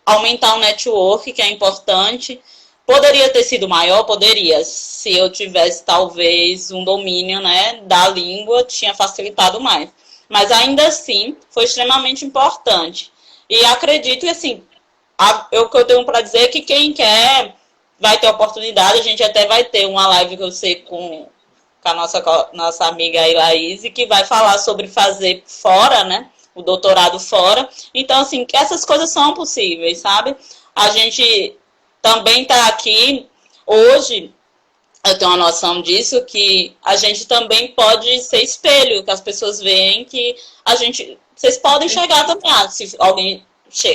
[SPEAKER 2] aumentar o network, que é importante. Poderia ter sido maior? Poderia. Se eu tivesse, talvez, um domínio, né, da língua, tinha facilitado mais. Mas, ainda assim, foi extremamente importante. E acredito que, assim, o que eu tenho para dizer é que quem quer vai ter oportunidade. A gente até vai ter uma live que eu sei com a nossa amiga aí, Laís, que vai falar sobre fazer fora, né? O doutorado fora. Então, assim, essas coisas são possíveis, sabe? A gente também está aqui hoje, eu tenho uma noção disso, que a gente também pode ser espelho, que as pessoas veem que vocês podem chegar também. Se alguém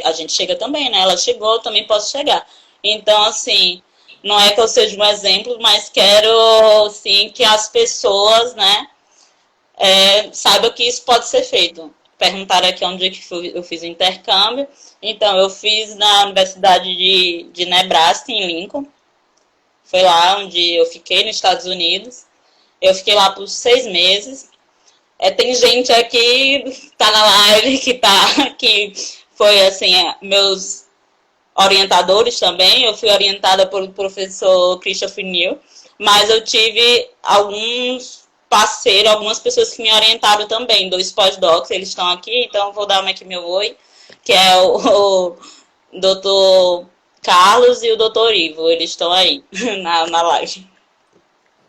[SPEAKER 2] a gente chega também, né? Ela chegou, eu também posso chegar. Então, assim, não é que eu seja um exemplo, mas quero, sim, que as pessoas, né, saibam que isso pode ser feito. Perguntaram aqui onde eu fiz o intercâmbio. Então, eu fiz na Universidade de Nebraska, em Lincoln. Foi lá onde eu fiquei, nos Estados Unidos. Eu fiquei lá por 6 meses. Tem gente aqui que tá na live, que foi, assim, meus orientadores também. Eu fui orientada pelo professor Christopher New, mas eu tive alguns parceiros, algumas pessoas que me orientaram também, 2 pós-docs, eles estão aqui, então eu vou dar aqui meu oi, que é o doutor Carlos e o doutor Ivo, eles estão aí na live.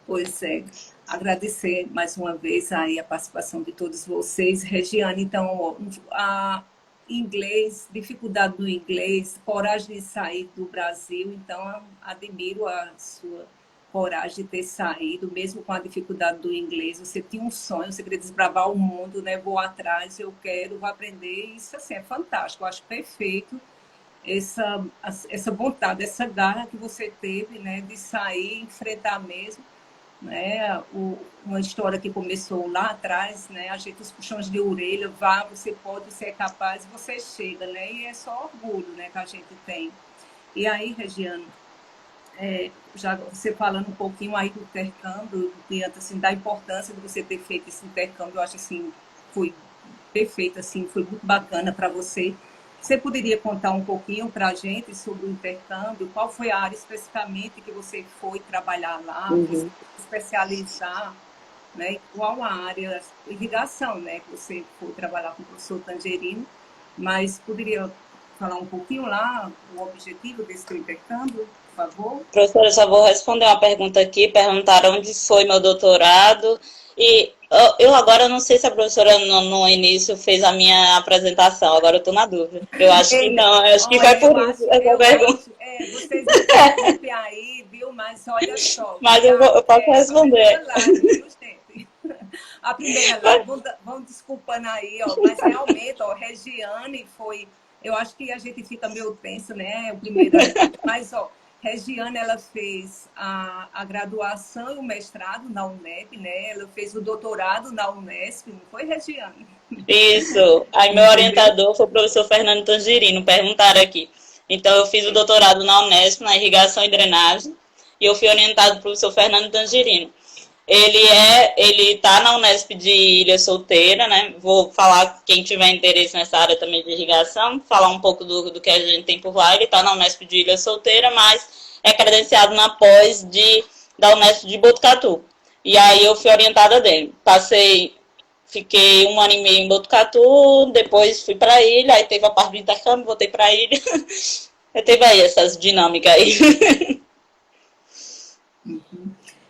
[SPEAKER 1] Pois é. Agradecer mais uma vez aí a participação de todos vocês. Regiane, então, inglês, dificuldade no inglês, coragem de sair do Brasil, então admiro a sua coragem de ter saído, mesmo com a dificuldade do inglês. Você tinha um sonho, você queria desbravar o mundo, né? Vou atrás, eu quero, vou aprender. Isso assim é fantástico, eu acho perfeito essa vontade, essa garra que você teve, né, de sair, enfrentar mesmo, né, uma história que começou lá atrás, né, ajeita os puxões de orelha, vá, você pode, você é capaz, você chega, né, e é só orgulho, né, que a gente tem. E aí, Regiane, já você falando um pouquinho aí do intercâmbio, diante assim, da importância de você ter feito esse intercâmbio, eu acho assim, foi perfeito, assim, foi muito bacana para você. Você poderia contar um pouquinho para a gente sobre o intercâmbio? Qual foi a área especificamente que você foi trabalhar lá, se especializar, né? Qual a área, irrigação, né? Que você foi trabalhar com o professor Tangerino, mas poderia falar um pouquinho lá o objetivo desse intercâmbio, por favor?
[SPEAKER 2] Professora, eu só vou responder uma pergunta aqui. Perguntaram onde foi meu doutorado. E eu agora não sei se a professora no início fez a minha apresentação. Agora eu estou na dúvida. Eu acho que não. Eu acho que foi por isso essa pergunta.
[SPEAKER 1] Vocês me desculpem aí, viu? Mas olha só.
[SPEAKER 2] Mas eu posso responder.
[SPEAKER 1] A primeira live, vão desculpando aí, ó, mas realmente, ó, Regiane foi, eu acho que a gente fica meio tenso, né, o primeiro, mas, ó, Regiane, ela fez a graduação e o mestrado na UNEP, né, ela fez o doutorado na Unesp, não foi, Regiane?
[SPEAKER 2] Isso, aí meu orientador foi o professor Fernando Tangerino, perguntaram aqui. Então, eu fiz o doutorado na Unesp, na irrigação e drenagem, e eu fui orientado pelo professor Fernando Tangerino. Ele está na Unesp de Ilha Solteira, né? Vou falar, quem tiver interesse nessa área também de irrigação, falar um pouco do que a gente tem por lá. Ele está na Unesp de Ilha Solteira, mas é credenciado na pós da Unesp de Botucatu. E aí eu fui orientada dele. Fiquei 1 ano e meio em Botucatu, depois fui para a ilha, aí teve a parte do intercâmbio, voltei para a ilha. Teve aí essas dinâmicas aí.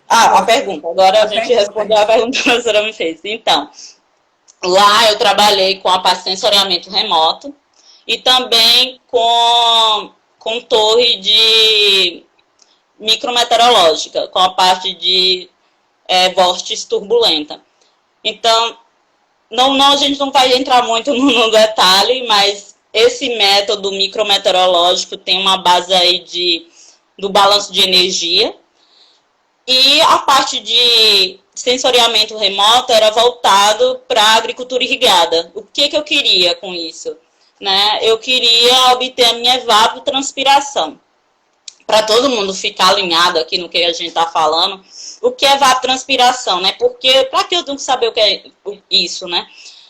[SPEAKER 2] A pergunta. Agora a gente respondeu a pergunta que a professora me fez. Então, lá eu trabalhei com a parte de sensoriamento remoto e também com torre de micrometeorológica, com a parte de vórtice turbulenta. Então, a gente não vai entrar muito no detalhe, mas esse método micrometeorológico tem uma base aí do balanço de energia. E a parte de sensoriamento remoto era voltado para a agricultura irrigada. O que eu queria com isso? Né? Eu queria obter a minha evapotranspiração. Para todo mundo ficar alinhado aqui no que a gente está falando, o que é evapotranspiração, né? Porque, para que eu tenho que saber o que é isso, né?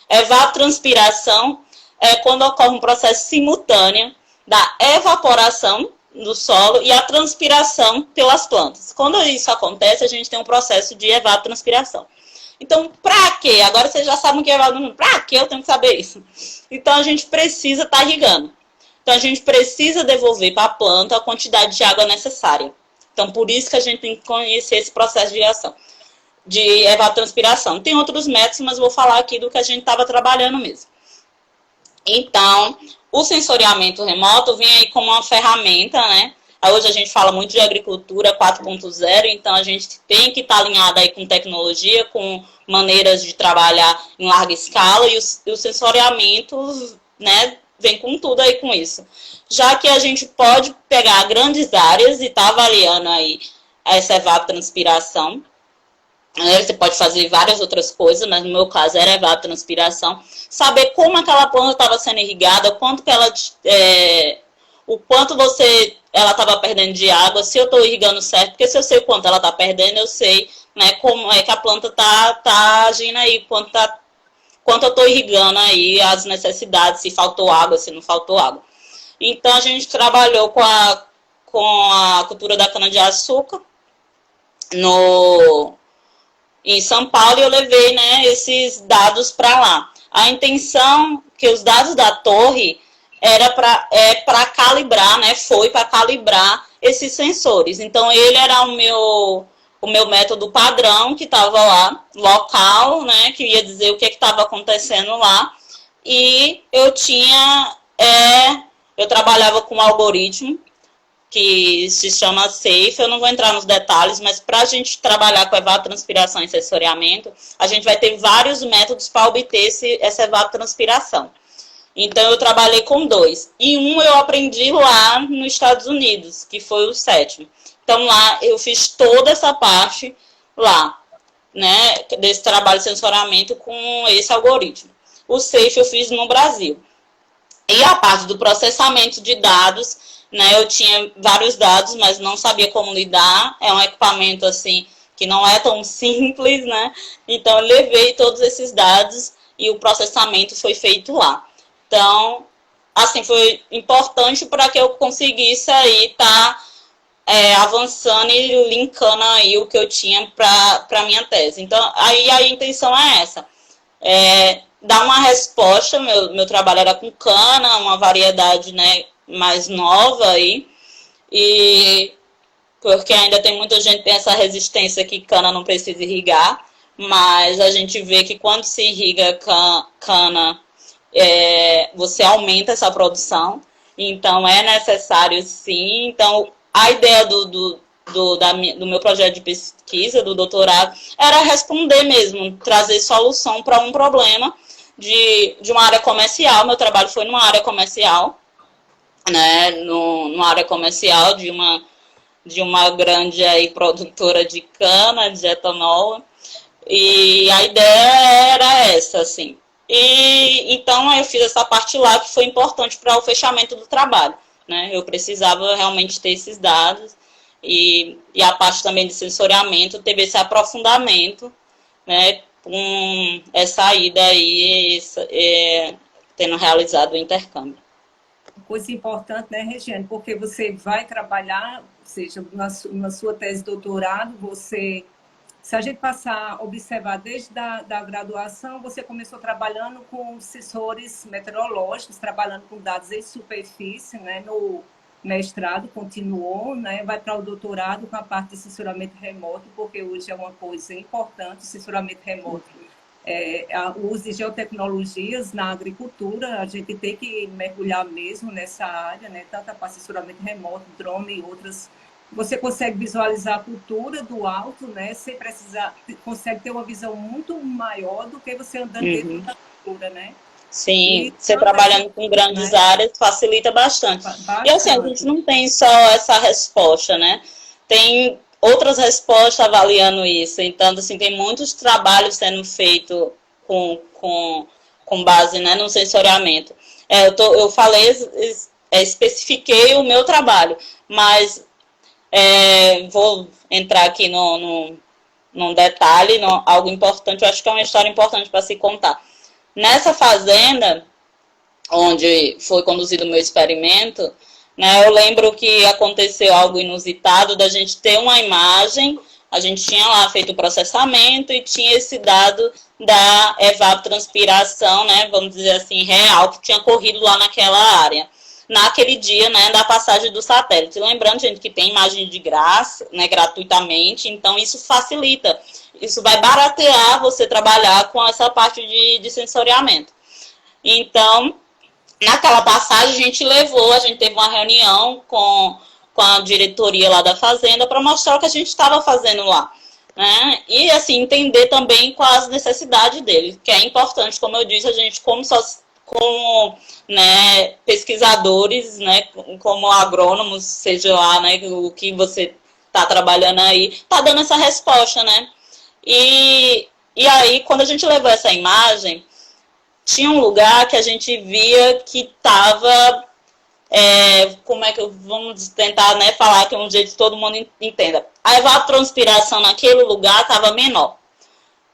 [SPEAKER 2] Evapotranspiração é quando ocorre um processo simultâneo da evaporação do solo e a transpiração pelas plantas. Quando isso acontece, a gente tem um processo de evapotranspiração. Então, para quê? Agora vocês já sabem o que é evapotranspiração. Para quê eu tenho que saber isso? Então, a gente precisa estar irrigando. Então, a gente precisa devolver para a planta a quantidade de água necessária. Então, por isso que a gente tem que conhecer esse processo de reação, de evapotranspiração. Tem outros métodos, mas vou falar aqui do que a gente estava trabalhando mesmo. Então, o sensoriamento remoto vem aí como uma ferramenta, né? Hoje a gente fala muito de agricultura 4.0, então a gente tem que estar alinhado aí com tecnologia, com maneiras de trabalhar em larga escala, e o sensoriamento, né, vem com tudo aí com isso. Já que a gente pode pegar grandes áreas e estar avaliando aí essa evapotranspiração. Você pode fazer várias outras coisas, mas no meu caso era evapotranspiração. Saber como aquela planta estava sendo irrigada, o quanto ela estava perdendo de água, se eu estou irrigando certo, porque se eu sei o quanto ela está perdendo, eu sei, né, como é que a planta tá agindo aí, quanto eu estou irrigando aí, as necessidades, se faltou água, se não faltou água. Então a gente trabalhou com a cultura da cana-de-açúcar em São Paulo, e eu levei, né, esses dados para lá. A intenção que os dados da torre era para calibrar, né, foi para calibrar esses sensores. Então, ele era o meu método padrão que estava lá, local, né, que ia dizer o que estava acontecendo lá. e eu trabalhava com um algoritmo que se chama SAFE. Eu não vou entrar nos detalhes, mas para a gente trabalhar com evapotranspiração e sensoriamento, a gente vai ter vários métodos para obter essa evapotranspiração. Então, eu trabalhei com 2. E um eu aprendi lá nos Estados Unidos, que foi o 7. Então, lá eu fiz toda essa parte lá, né, desse trabalho de sensoriamento com esse algoritmo. O SAFE eu fiz no Brasil. E a parte do processamento de dados, né, eu tinha vários dados, mas não sabia como lidar. É um equipamento, assim, que não é tão simples, né? Então, eu levei todos esses dados e o processamento foi feito lá. Então, assim, foi importante para que eu conseguisse aí estar avançando e linkando aí o que eu tinha para a minha tese. Então, aí a intenção é essa. Dar uma resposta, meu trabalho era com cana, uma variedade, né, mais nova aí, e porque ainda tem muita gente que tem essa resistência que cana não precisa irrigar, mas a gente vê que quando se irriga cana, você aumenta essa produção, então é necessário sim. Então, a ideia do meu projeto de pesquisa, do doutorado, era responder mesmo, trazer solução para um problema de uma área comercial. Meu trabalho foi numa área comercial, né, numa área comercial de uma grande aí produtora de cana, de etanol, e a ideia era essa, assim. E então eu fiz essa parte lá que foi importante para o fechamento do trabalho, né? Eu precisava realmente ter esses dados e a parte também de sensoriamento, teve esse aprofundamento, né? Com essa ida aí, tendo realizado o intercâmbio.
[SPEAKER 1] Coisa importante, né, Regiane? Porque você vai trabalhar, ou seja, na sua tese de doutorado, se a gente passar a observar desde da graduação, você começou trabalhando com sensores meteorológicos, trabalhando com dados em superfície, né? No mestrado continuou, né? Vai para o doutorado com a parte de sensoramento remoto, porque hoje é uma coisa importante, o sensoramento remoto. O uso de geotecnologias na agricultura, a gente tem que mergulhar mesmo nessa área, né? Tanto a parte de sensoramento remoto, drone e outras. Você consegue visualizar a cultura do alto, né? Sem precisar, consegue ter uma visão muito maior do que você andando dentro da cultura, né?
[SPEAKER 2] Sim, você trabalhando com grandes áreas facilita bastante. E assim, a gente não tem só essa resposta, né? Tem outras respostas avaliando isso. Então, assim, tem muitos trabalhos sendo feitos com base, né, no sensoriamento. Eu falei, especifiquei o meu trabalho, mas vou entrar aqui num detalhe, algo importante. Eu acho que é uma história importante para se contar. Nessa fazenda, onde foi conduzido o meu experimento, né, eu lembro que aconteceu algo inusitado da gente ter uma imagem, a gente tinha lá feito o processamento e tinha esse dado da evapotranspiração, né, vamos dizer assim, real, que tinha corrido lá naquela área, naquele dia, né, da passagem do satélite. Lembrando, gente, que tem imagem de graça, né, gratuitamente, então isso facilita. Isso vai baratear você trabalhar com essa parte de sensoriamento. Então, naquela passagem, a gente teve uma reunião com a diretoria lá da fazenda para mostrar o que a gente estava fazendo lá, né? E, assim, entender também quais as necessidades deles, que é importante, como eu disse, a gente, como né, pesquisadores, né, como agrônomos, seja lá, né, o que você está trabalhando aí, está dando essa resposta, né? E aí, quando a gente levou essa imagem, tinha um lugar que a gente via que estava, como é que vamos tentar, né, falar que é um jeito que todo mundo entenda. A evapotranspiração naquele lugar estava menor.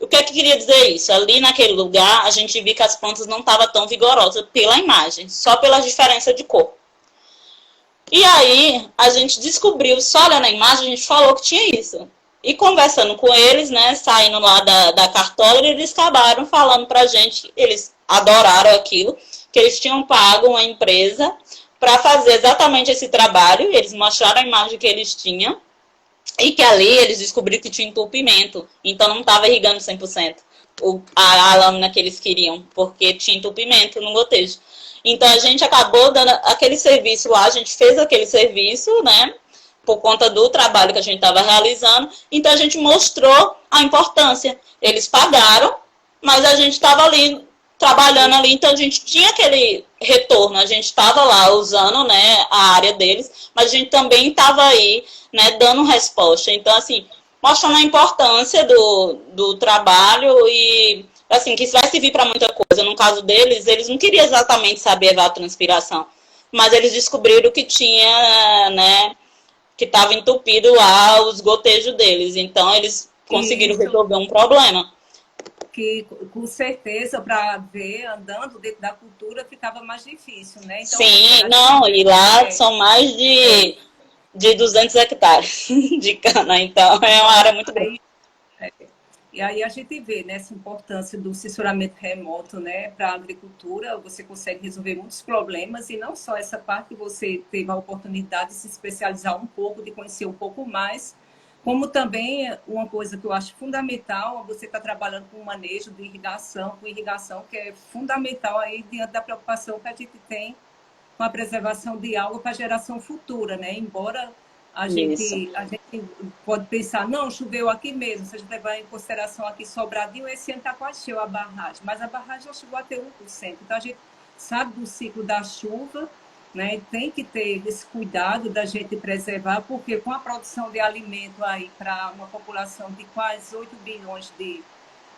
[SPEAKER 2] O que é que queria dizer isso? Ali naquele lugar, a gente viu que as plantas não estavam tão vigorosas pela imagem, só pela diferença de cor. E aí, a gente descobriu, só olhando a imagem, a gente falou que tinha isso. E conversando com eles, né, saindo lá da cartola, eles acabaram falando pra gente, eles adoraram aquilo, que eles tinham pago uma empresa para fazer exatamente esse trabalho. Eles mostraram a imagem que eles tinham e que ali eles descobriram que tinha entupimento, então não estava irrigando 100%. a lâmina que eles queriam, porque tinha entupimento no gotejo. Então a gente acabou dando aquele serviço lá, a gente fez aquele serviço, né? Por conta do trabalho que a gente estava realizando. Então a gente mostrou a importância. Eles pagaram, mas a gente estava ali trabalhando ali, então a gente tinha aquele retorno, a gente estava lá usando, né, a área deles, mas a gente também estava aí, né, dando resposta. Então, assim, mostrando a importância do trabalho e, assim, que isso vai servir para muita coisa. No caso deles, eles não queriam exatamente saber a evapotranspiração, mas eles descobriram que tinha, né, que estava entupido lá os gotejos deles. Então, eles conseguiram resolver um problema.
[SPEAKER 1] Que, com certeza, para ver, andando dentro da cultura, ficava mais difícil, né? Então,
[SPEAKER 2] sim, não, e lá são mais de 200 hectares de cana, então é uma área muito grande.
[SPEAKER 1] E aí a gente vê, né, essa importância do censuramento remoto, né, para a agricultura. Você consegue resolver muitos problemas, e não só essa parte que você teve a oportunidade de se especializar um pouco, de conhecer um pouco mais, como também uma coisa que eu acho fundamental, você está trabalhando com o manejo de irrigação, com irrigação, que é fundamental aí diante da preocupação que a gente tem com a preservação de água para a geração futura, né? Embora a gente pode pensar, não, choveu aqui mesmo, se a gente levar em consideração aqui Sobradinho, esse ano está quase cheio a barragem, mas a barragem já chegou a ter 1%. Então a gente sabe do ciclo da chuva, né? Tem que ter esse cuidado da gente preservar, porque com a produção de alimento aí para uma população de quase 8 bilhões de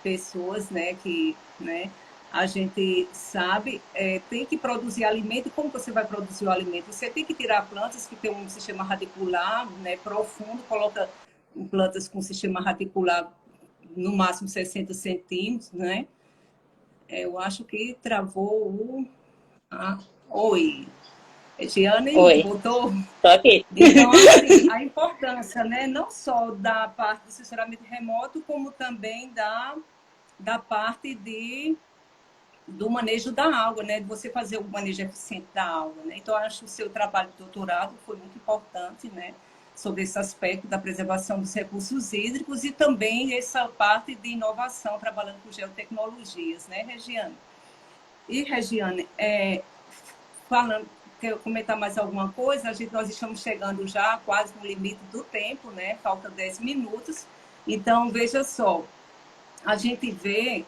[SPEAKER 1] pessoas, né, que, né, a gente sabe, tem que produzir alimento. E como você vai produzir o alimento? Você tem que tirar plantas que têm um sistema radicular, né, profundo, coloca plantas com sistema radicular no máximo 60 centímetros, né? Eu acho que travou o... Oi. Ediane, voltou?
[SPEAKER 2] Estou aqui.
[SPEAKER 1] Então, assim, a importância, né, não só da parte do censuramento remoto, como também da parte do manejo da água, né, de você fazer o manejo eficiente da água, né? Então, eu acho que o seu trabalho de doutorado foi muito importante, né, sobre esse aspecto da preservação dos recursos hídricos, e também essa parte de inovação, trabalhando com geotecnologias, né, Regiane? E, Regiane, falando... Quer comentar mais alguma coisa? Nós estamos chegando já quase no limite do tempo, né? Falta 10 minutos. Então, veja só, a gente vê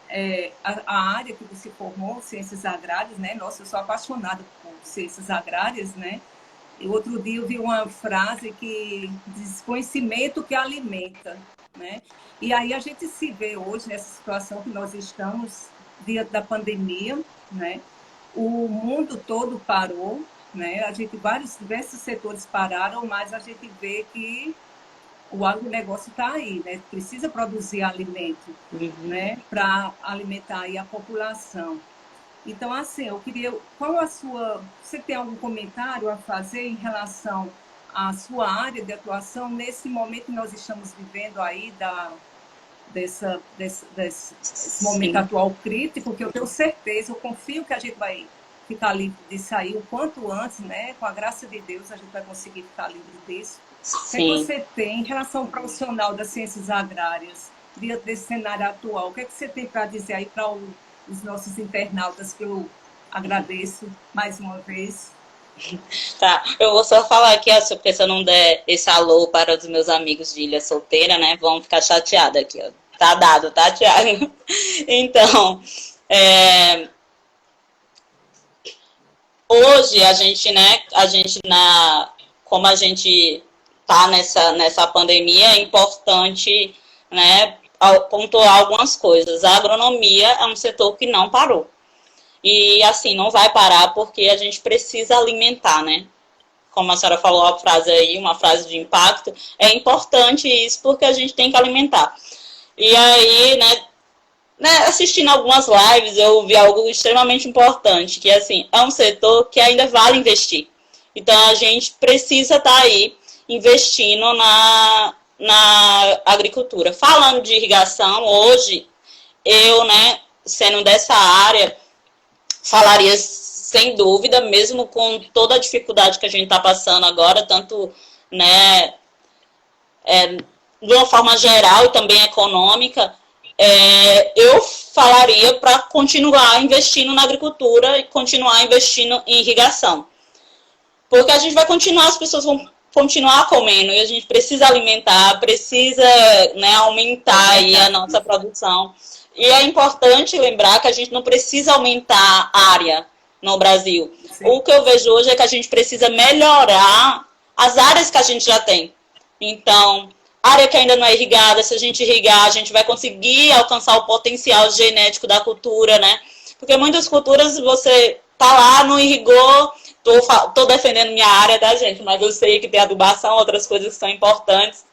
[SPEAKER 1] a área que você formou, ciências agrárias, né? Nossa, eu sou apaixonada por ciências agrárias, né? E outro dia eu vi uma frase que diz: conhecimento que alimenta, né? E aí a gente se vê hoje nessa situação que nós estamos diante da pandemia, né? O mundo todo parou, né? Diversos setores pararam, mas a gente vê que o agronegócio está aí, né? Precisa produzir alimento, né? Para alimentar aí a população. Então, assim, eu queria... Você tem algum comentário a fazer em relação à sua área de atuação nesse momento que nós estamos vivendo aí desse momento atual crítico, que eu tenho certeza, eu confio que a gente vai ficar livre de sair o quanto antes, né? Com a graça de Deus, a gente vai conseguir ficar livre disso. Sim. O que você tem em relação ao profissional das ciências agrárias, diante desse cenário atual? O que você tem para dizer aí para os nossos internautas, que eu agradeço mais uma vez?
[SPEAKER 2] Tá, eu vou só falar aqui, porque se eu não der esse alô para os meus amigos de Ilha Solteira, né? Vão ficar chateados aqui, ó. Tá dado, tá, Thiago? Então, hoje como a gente tá nessa pandemia, é importante, né, pontuar algumas coisas. A agronomia é um setor que não parou. E, assim, não vai parar porque a gente precisa alimentar, né? Como a senhora falou a frase aí, uma frase de impacto, é importante isso porque a gente tem que alimentar. E aí, né, assistindo algumas lives, eu vi algo extremamente importante, que, assim, é um setor que ainda vale investir. Então, a gente precisa estar aí investindo na agricultura. Falando de irrigação, hoje, eu, né, sendo dessa área, falaria sem dúvida, mesmo com toda a dificuldade que a gente está passando agora, tanto, né, de uma forma geral e também econômica, eu falaria para continuar investindo na agricultura e continuar investindo em irrigação. Porque a gente vai continuar, as pessoas vão continuar comendo e a gente precisa alimentar, precisa, né, aumentar aí a nossa produção. E é importante lembrar que a gente não precisa aumentar a área no Brasil. Sim. O que eu vejo hoje é que a gente precisa melhorar as áreas que a gente já tem. Então, área que ainda não é irrigada, se a gente irrigar, a gente vai conseguir alcançar o potencial genético da cultura, né? Porque muitas culturas você tá lá, não irrigou, tô defendendo minha área, tá, gente? Mas eu sei que tem adubação, outras coisas que são importantes,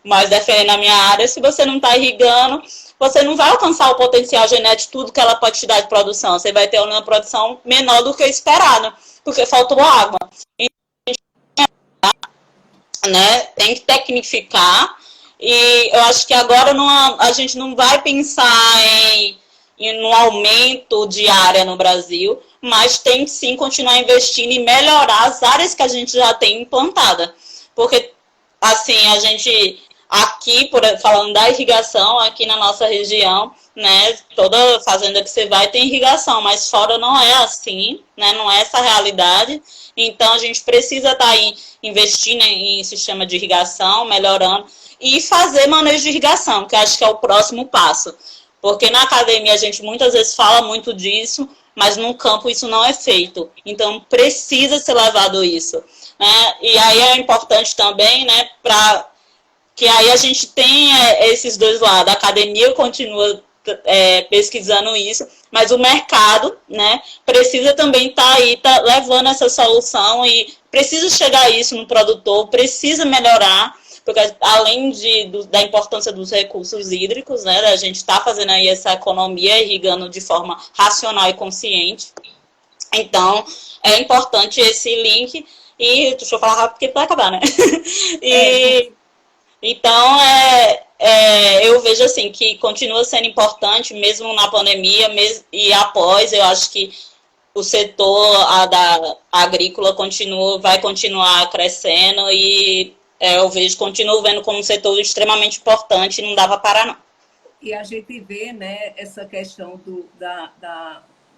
[SPEAKER 2] mas defendendo a minha área, se você não tá irrigando, você não vai alcançar o potencial genético, tudo que ela pode te dar de produção. Você vai ter uma produção menor do que o esperado, porque faltou água. Né? Tem que tecnificar, e eu acho que agora a gente não vai pensar no aumento de área no Brasil, mas tem que sim continuar investindo e melhorar as áreas que a gente já tem implantada. Porque, assim, a gente, aqui, falando da irrigação, aqui na nossa região, né, toda fazenda que você vai tem irrigação, mas fora não é assim, né, não é essa a realidade. Então, a gente precisa estar aí investindo em sistema de irrigação, melhorando, e fazer manejo de irrigação, que acho que é o próximo passo. Porque na academia a gente muitas vezes fala muito disso, mas no campo isso não é feito. Então, precisa ser levado isso. Né? E aí é importante também, né, para que aí a gente tenha esses dois lados. A academia continua pesquisando isso, mas o mercado, né, precisa também estar aí, levando essa solução, e precisa chegar isso no produtor, precisa melhorar, porque além da importância dos recursos hídricos, né, a gente está fazendo aí essa economia, irrigando de forma racional e consciente. Então, é importante esse link, e deixa eu falar rápido porque vai acabar, né? Então, eu vejo assim que continua sendo importante, mesmo na pandemia, e após, eu acho que o setor agrícola vai continuar crescendo, e continuo vendo como um setor extremamente importante, e não dá para parar, não.
[SPEAKER 1] E a gente vê, né, essa questão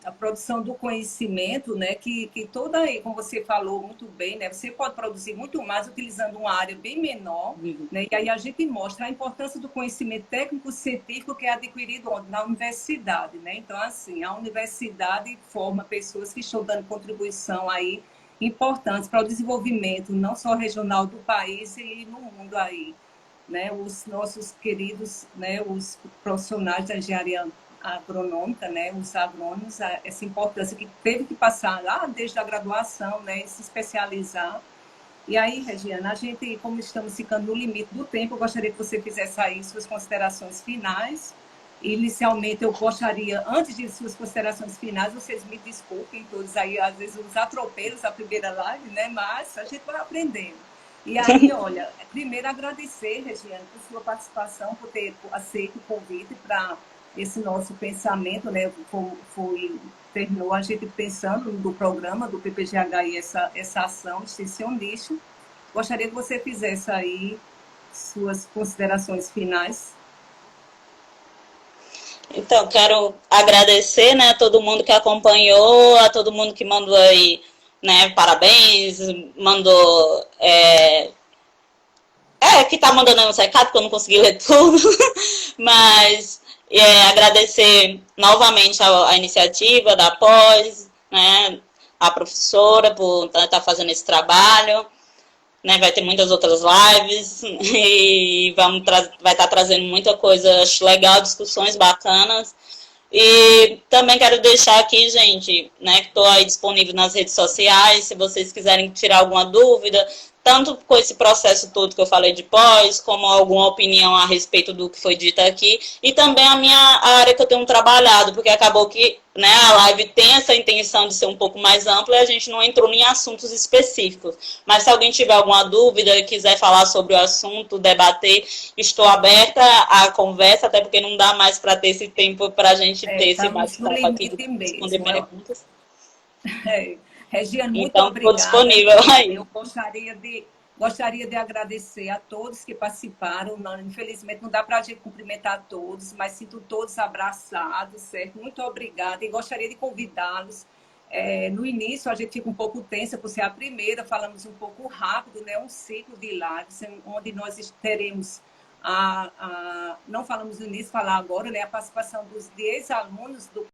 [SPEAKER 1] a produção do conhecimento, né, que toda, como você falou muito bem, né, você pode produzir muito mais utilizando uma área bem menor, né, e aí a gente mostra a importância do conhecimento técnico-científico que é adquirido na universidade, né, então, assim, a universidade forma pessoas que estão dando contribuição aí importantes para o desenvolvimento, não só regional do país e no mundo aí, né, os nossos queridos, né, os profissionais da engenharia agronômica, né, os agrônomos, essa importância que teve que passar lá desde a graduação, né, e se especializar. E aí, Regiana, a gente, como estamos ficando no limite do tempo, eu gostaria que você fizesse aí suas considerações finais. Inicialmente, eu gostaria, antes de suas considerações finais, vocês me desculpem todos aí, às vezes, os atropelos da primeira live, né, mas a gente vai aprendendo. E aí, olha, primeiro agradecer, Regiana, por sua participação, por ter aceito o convite para esse nosso pensamento, né, terminou a gente pensando do programa do PPGH e essa ação extensionista. Gostaria que você fizesse aí suas considerações finais.
[SPEAKER 2] Então, quero agradecer, né, a todo mundo que acompanhou, a todo mundo que mandou aí, né, parabéns, mandou... que tá mandando aí uns recados, porque eu não consegui ler tudo, mas... agradecer novamente a iniciativa da pós, né, a professora por estar fazendo esse trabalho, né, vai ter muitas outras lives e vai estar trazendo muita coisa, acho legal, discussões bacanas. E também quero deixar aqui, gente, né, que estou aí disponível nas redes sociais, se vocês quiserem tirar alguma dúvida, tanto com esse processo todo que eu falei de pós, como alguma opinião a respeito do que foi dito aqui, e também a área que eu tenho trabalhado, porque acabou que, né, a live tem essa intenção de ser um pouco mais ampla e a gente não entrou em assuntos específicos. Mas se alguém tiver alguma dúvida e quiser falar sobre o assunto, debater, estou aberta à conversa, até porque não dá mais para ter esse tempo para a gente ter esse bate-papo aqui, responder perguntas.
[SPEAKER 1] Regiane, muito
[SPEAKER 2] então,
[SPEAKER 1] obrigada.
[SPEAKER 2] Estou disponível aí.
[SPEAKER 1] Eu gostaria de Gostaria de agradecer a todos que participaram. Infelizmente, não dá para a gente cumprimentar todos, mas sinto todos abraçados, certo? Muito obrigada. E gostaria de convidá-los. No início, a gente fica um pouco tensa por ser a primeira, falamos um pouco rápido, né? Um ciclo de lives, onde nós teremos não falamos no início, falar agora, né? A participação dos 10 alunos do